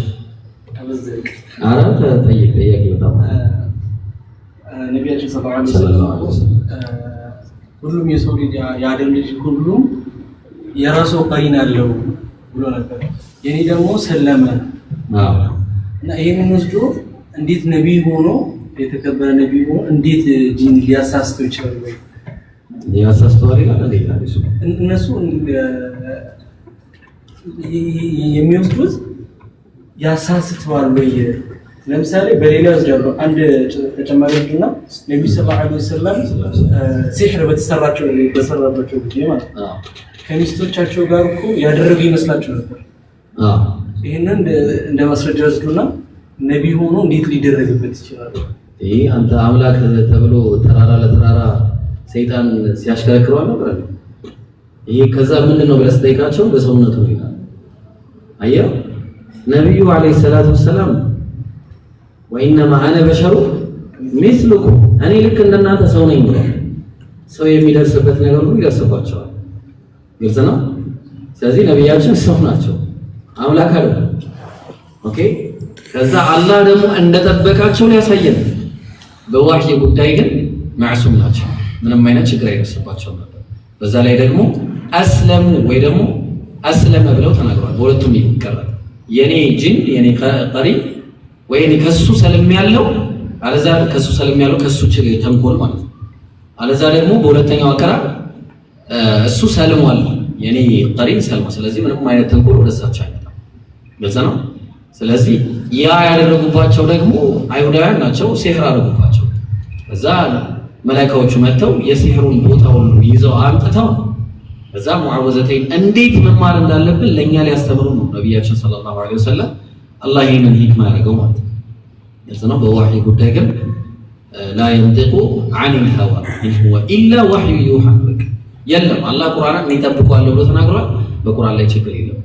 አረ ተጠይቅ ጥያቄ በጣም ነቢያችን ሰለላሁ ዐለይሂ ወሰለም ሁሉም የሰው ልጅ የአደም ልጅ ሁሉም የራሱ ቀሪን አለው ብሎ ነበር። የኔ ደግሞ ሰለመ እና ይሄንን ወስዶ እንዴት ነብይ ሆኖ የተከበረ ነብይ ሆኖ እንዴት ጂን ሊያሳስተው ይችላል ወይ? ሊያሳስተው አይደል እንዴ? እነሱ የሚወስዱት ያሳስተዋል ወይ? ለምሳሌ በሌላ ያዝዳሉ አንድ ተጨማሪ ድና ነብዩ ሰለላሁ ዐለይሂ ወሰለም ሲህር በተሰራባቸው ጊዜ ማለት ነው ከሚስቶቻቸው ጋር እኮ ያደረጉ ይመስላቸው ነበር። ይሄንን እንደ ማስረጃ ወስዱና ነብይ ሆኖ እንዴት ሊደረግበት ይችላል? ይሄ አንተ አምላክ ተብሎ ተራራ ለተራራ ሰይጣን ሲያሽከረክረው ነበር። ይሄ ከዛ ምንድነው ብለህ ጠይቃቸው በሰውነቱ ይላል። አየው ነብዩ አለይሂ ሰላቱ ወሰለም ወኢነማ አነ በሸሩ ሚስሉኩም እኔ ልክ እንደናንተ ሰው ነኝ ብለው ሰው የሚደርስበት ነገር ሁሉ ይደርስባቸዋል። ግልጽ ነው። ስለዚህ ነብያችን ሰው ናቸው፣ አምላክ አይደለም። ኦኬ። ከዛ አላህ ደግሞ እንደጠበቃቸው ሊያሳየን በዋህይ ጉዳይ ግን ማዕሱም ናቸው፣ ምንም አይነት ችግር አይደርስባቸውም ነበር። በዛ ላይ ደግሞ አስለም ወይ ደግሞ አስለመ ብለው ተናግሯል። በሁለቱም ይቀራል። የኔ ጂን የኔ ቀሪ ወይ እኔ ከሱ ሰለም ያለው አለዛ ከሱ ሰለም ያለው ከሱ ተንኮል ማለት ነው። አለዛ ደግሞ በሁለተኛው አቀራር እሱ ሰልሟል የኔ ቀሪ ሰልሟል። ስለዚህ ምንም አይነት ተንኮል ወደሳቸው አይመጣም። ግልጽ ነው። ስለዚህ ያ ያደረጉባቸው ደግሞ አይሁዳውያን ናቸው። ሲህር አደረጉባቸው። ከዛ መላእክቶቹ መጥተው የሲህሩን ቦታ ሁሉ ይዘው አምጥተው ከዛ ሙዓወዘተይን እንዴት መማር እንዳለብን ለኛ ሊያስተምሩ ነው ነብያችን ሰለላሁ ዐለይሂ ወሰለም አላህ ይሄንን ሂክማ ያደረገው ማለት ነው። ግልጽ ነው። በዋህይ ጉዳይ ግን ላ ينطق عن الهوى إن هو إلا وحي يوحى የለም አላህ ቁርአንን ይጠብቀዋል ብሎ ተናግሯል። በቁርአን ላይ ችግር የለም።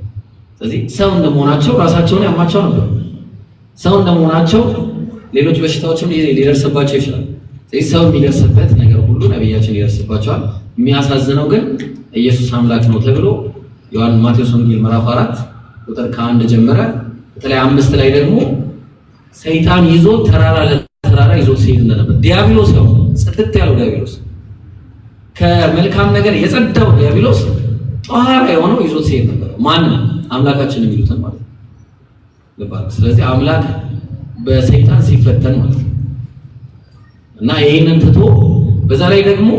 ስለዚህ ሰው እንደመሆናቸው ራሳቸውን ያማቸው ነበር። ሰው እንደመሆናቸው ሌሎች በሽታዎችም ሊደርስባቸው ይችላል። ስለዚህ ሰው የሚደርስበት ነገር ሁሉ ነብያችን ይደርስባቸዋል። የሚያሳዝነው ግን ኢየሱስ አምላክ ነው ተብሎ ማቴዎስ ወንጌል ምዕራፍ 4 ቁጥር ከ1 ጀምረ በተለይ 5 ላይ ደግሞ ሰይጣን ይዞ ተራራ ለተራራ ይዞ ሲሄድ እንደነበር ዲያብሎስ ነው ጽድት ያለው ዲያብሎስ ከመልካም ነገር የጸዳው ዲያብሎስ ጧሃራ የሆነው ይዞ ሲሄድ ነበር። ማን አምላካችን የሚሉትን ማለት ነው። ስለዚህ አምላክ በሰይጣን ሲፈተን ማለት ነው እና ይሄንን ትቶ በዛ ላይ ደግሞ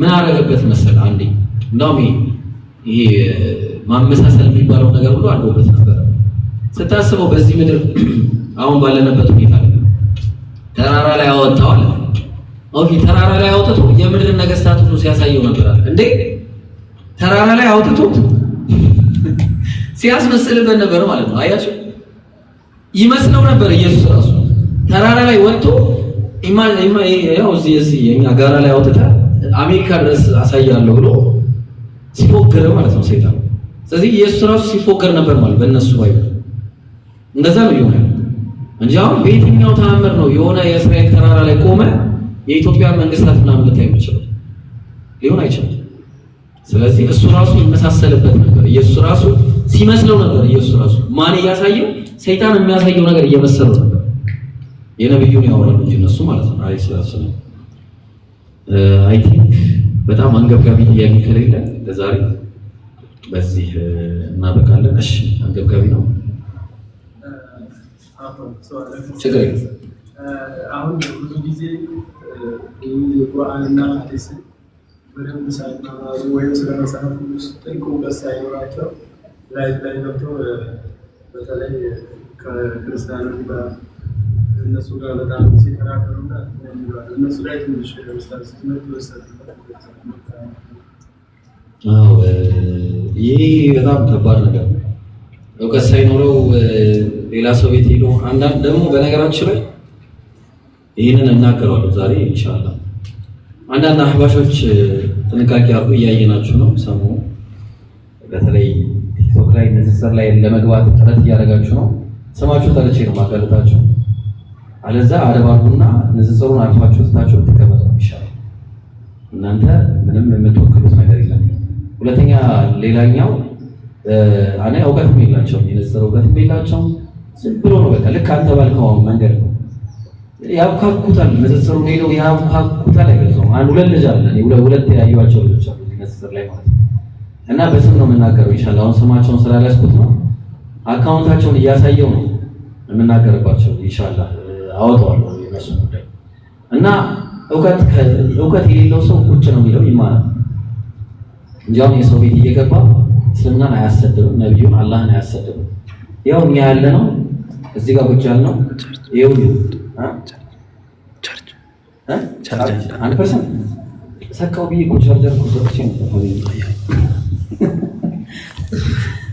ምን አረገበት መሰለ አንዴ እንደውም ይሄ ማመሳሰል የሚባለው ነገር ሁሉ አድርጎበት ነበር። ስታስበው በዚህ ምድር አሁን ባለንበት ሁኔታ ተራራ ላይ አወጣዋል። ኦኬ ተራራ ላይ አውጥቶ የምድር ነገስታት ሁሉ ሲያሳየው ነበር እንዴ ተራራ ላይ አውጥቶ ሲያስመስልበት ነበር ማለት ነው። አያችሁ ይመስለው ነበር ኢየሱስ ራሱ ተራራ ላይ ወጥቶ ያው እዚህ የኛ ጋራ ላይ አውጥታ አሜሪካ ድረስ አሳያለሁ ብሎ ሲፎክር ማለት ነው ሰይጣን። ስለዚህ ኢየሱስ ራሱ ሲፎክር ነበር ማለት በእነሱ ባይሆን እንደዛ ነው ይሆናል እንጂ አሁን በየትኛው ተአምር ነው የሆነ የእስራኤል ተራራ ላይ ቆመ የኢትዮጵያ መንግስታት ምናምን ልታይ ይችላል ሊሆን አይችልም። ስለዚህ እሱ ራሱ ይመሳሰልበት ነበር። ኢየሱስ ራሱ ሲመስለው ነበር። ኢየሱስ ራሱ ማን ያሳየው ሰይጣን የሚያሳየው ነገር እየመሰለው ነበር። የነብዩን ያወራሉ እንጂ እነሱ ማለት ነው አይ ሰላም አይ ቲንክ በጣም አንገብጋቢ ጥያቄ ከሌለ ለዛሬ በዚህ እናበቃለን። እሺ አንገብጋቢ ነው ችግር የለም። አሁን ብዙ ጊዜ ቁርአንና ሐዲስ በደንብ ሳይማሩ ወይም ስለ መጽሐፍ ቅዱስ ጥልቅ እውቀት ሳይኖራቸው ላይ ገብተው በተለይ ከክርስቲያኖች ጋር እነሱ ጋር በጣም ሲከራከሩና እነሱ ላይ ትንሽ ለምሳሌ ትምህርት ወሰዱበት። ይሄ በጣም ከባድ ነገር ነው። እውቀት ሳይኖረው ሌላ ሰው ቤት ሄዶ አንዳንድ ደግሞ በነገራችን ላይ ይሄንን እናገራለሁ ዛሬ ኢንሻአላህ አንዳንድ አህባሾች ጥንቃቄ አድርጉ። እያየናችሁ ነው ሰሞኑን በተለይ ቲክቶክ ላይ ንጽጽር ላይ ለመግባት ጥረት እያደረጋችሁ ነው። ስማችሁ ጠርቼ ነው ማጋለጣችሁ። አለዛ አደባቡና ንጽጽሩን አልፋችሁ ትታችሁ ተቀመጡ ይሻላል። እናንተ ምንም የምትወክሉት ነገር የለም። ሁለተኛ ሌላኛው አኔ እውቀትም የላቸውም የንጽጽር እውቀትም የላቸውም። ዝም ብሎ ነው በቃ ልክ አንተ ባልከው መንገድ ነው ያብካኩታል። ንጽጽሩን ሄደው ያብካኩታል። አይገዛውም። አንድ ሁለት ልጅ አለ ሁለት ያዩዋቸው ልጆች አሉ ንጽጽር ላይ ማለት እና በስም ነው የምናገረው ኢንሻአላህ። አሁን ስማቸውን ስላላስኩት ነው አካውንታቸውን እያሳየው ነው የምናገርባቸው ኢንሻአላህ። አወጣዋለሁ የነሱ ጉዳይ እና እውቀት የሌለው ሰው ቁጭ ነው የሚለው ይማራል እንጂ አሁን የሰው ቤት እየገባ እስልምናን አያሰድብም፣ ነቢዩን አላህን አያሰድብም። ያው እኛ ያለ ነው እዚህ ጋር ቁጭ ያልነው ይኸው ቻርጅ 1% ሰካው ቢይ ቻርጀር ቁጥርሽ ነው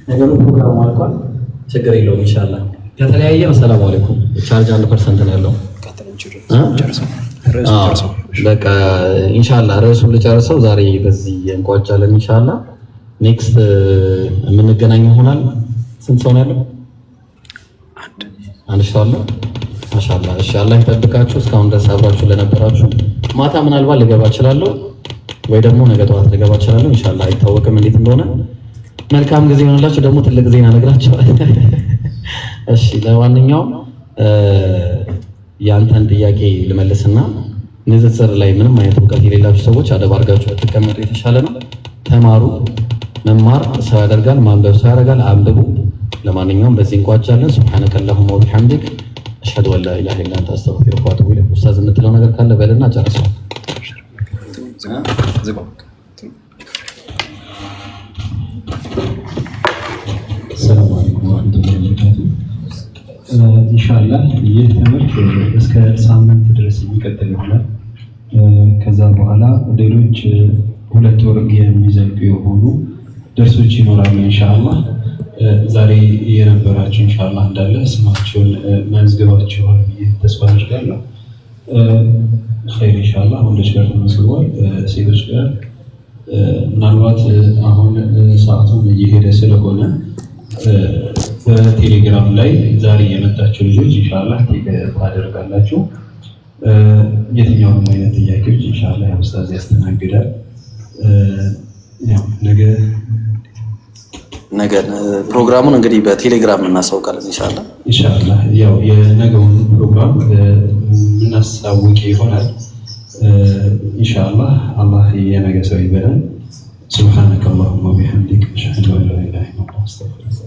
ነገሩ ፕሮግራም አልቋል። ችግር የለውም ኢንሻአላህ ከተለያየ ሰላም አለይኩም። ቻርጅ 1% ነው ያለው። በቃ ኢንሻአላህ ርዕሱን ልጨርሰው ዛሬ በዚህ እንቋጫለን ኢንሻአላህ። ኔክስት የምንገናኝ ይሆናል። ስንት ሰው ነው ያለው? አንድ ሰው አለ። ማሻአላህ እሺ፣ አላህ ይጠብቃችሁ። እስካሁን ድረስ አብራችሁ ለነበራችሁ ማታ ምናልባት ልገባ እችላለሁ ወይ ደግሞ ነገ ጠዋት ልገባ እችላለሁ ኢንሻአላህ፣ አይታወቅም እንዴት እንደሆነ። መልካም ጊዜ ይሆንላችሁ። ደግሞ ትልቅ ዜና እነግራችኋለሁ። እሺ፣ ለማንኛውም ያንተን ጥያቄ ልመልስና ንጽጽር ላይ ምንም አይነት እውቀት የሌላችሁ ሰዎች አደብ አድርጋችሁ ብትቀመጡ የተሻለ ነው። ተማሩ። መማር ሰው ያደርጋል፣ ማንበብ ሰው ያደርጋል። አንብቡ። ለማንኛውም በዚህ እንቋጫለን። ሱብሃነከ አላሁመ ወቢሐምዲክ አሽሀዱ አን ላ ኢላሀ ኢላ አንተ አስተግፊሩከ ወአቱቡ ኢለይክ። ኡስታዝ የምትለው ነገር ካለ በልና ጨርሰው። ሰላም አለይኩም ወራህመቱላሂ ወበረካቱህ። ኢንሻአላህ ይህ ትምህርት እስከ ሳምንት ድረስ የሚቀጥል ይሆናል። ከዛ በኋላ ሌሎች 2 ወር የሚዘልቁ የሆኑ ደርሶች ይኖራሉ ኢንሻአላህ። ዛሬ የነበራችሁ ኢንሻአላህ እንዳለ ስማችሁን መዝግባችኋል ብዬ ተስፋ አድርጋለሁ። ኸይር ኢንሻአላህ ወንዶች ጋር ተመዝግቧል፣ ሴቶች ጋር ምናልባት አሁን ሰዓቱን እየሄደ ስለሆነ በቴሌግራም ላይ ዛሬ የመጣችሁ ልጆች ኢንሻአላህ ታደርጋላችሁ። የትኛውንም አይነት ጥያቄዎች ኢንሻአላህ ኡስታዝ ያስተናግዳል። ያው ነገ ፕሮግራሙን እንግዲህ በቴሌግራም እናሳውቃለን ኢንሻአላህ። ያው የነገውን ፕሮግራም እናሳውቅ ይሆናል ኢንሻአላህ። አላህ የነገ ሰው ይበላል። ሱብሃነከ አላሁመ ወቢሐምዲክ አሽሀዱ አን ላ ኢላሀ ኢላ አንተ አስተግፊሩከ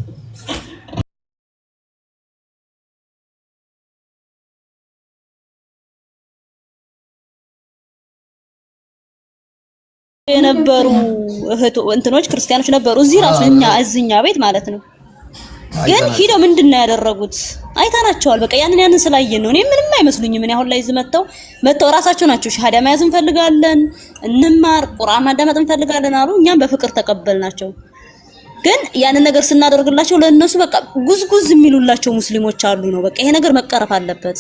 የነበሩ እንትኖች ክርስቲያኖች ነበሩ እዚህ ራሱ እኛ ቤት ማለት ነው። ግን ሂደው ምንድነው ያደረጉት? አይታናቸዋል። በቃ ያንን ስላየን ነው። እኔ ምንም አይመስሉኝም። እኔ አሁን ላይ መተው ራሳቸው ናቸው ሻሃዳ መያዝ እንፈልጋለን፣ እንማር፣ ቁርአን ማዳመጥ እንፈልጋለን አሉ። እኛም በፍቅር ተቀበልናቸው። ግን ያንን ነገር ስናደርግላቸው ለነሱ በቃ ጉዝጉዝ የሚሉላቸው ሙስሊሞች አሉ ነው። በቃ ይሄ ነገር መቀረፍ አለበት።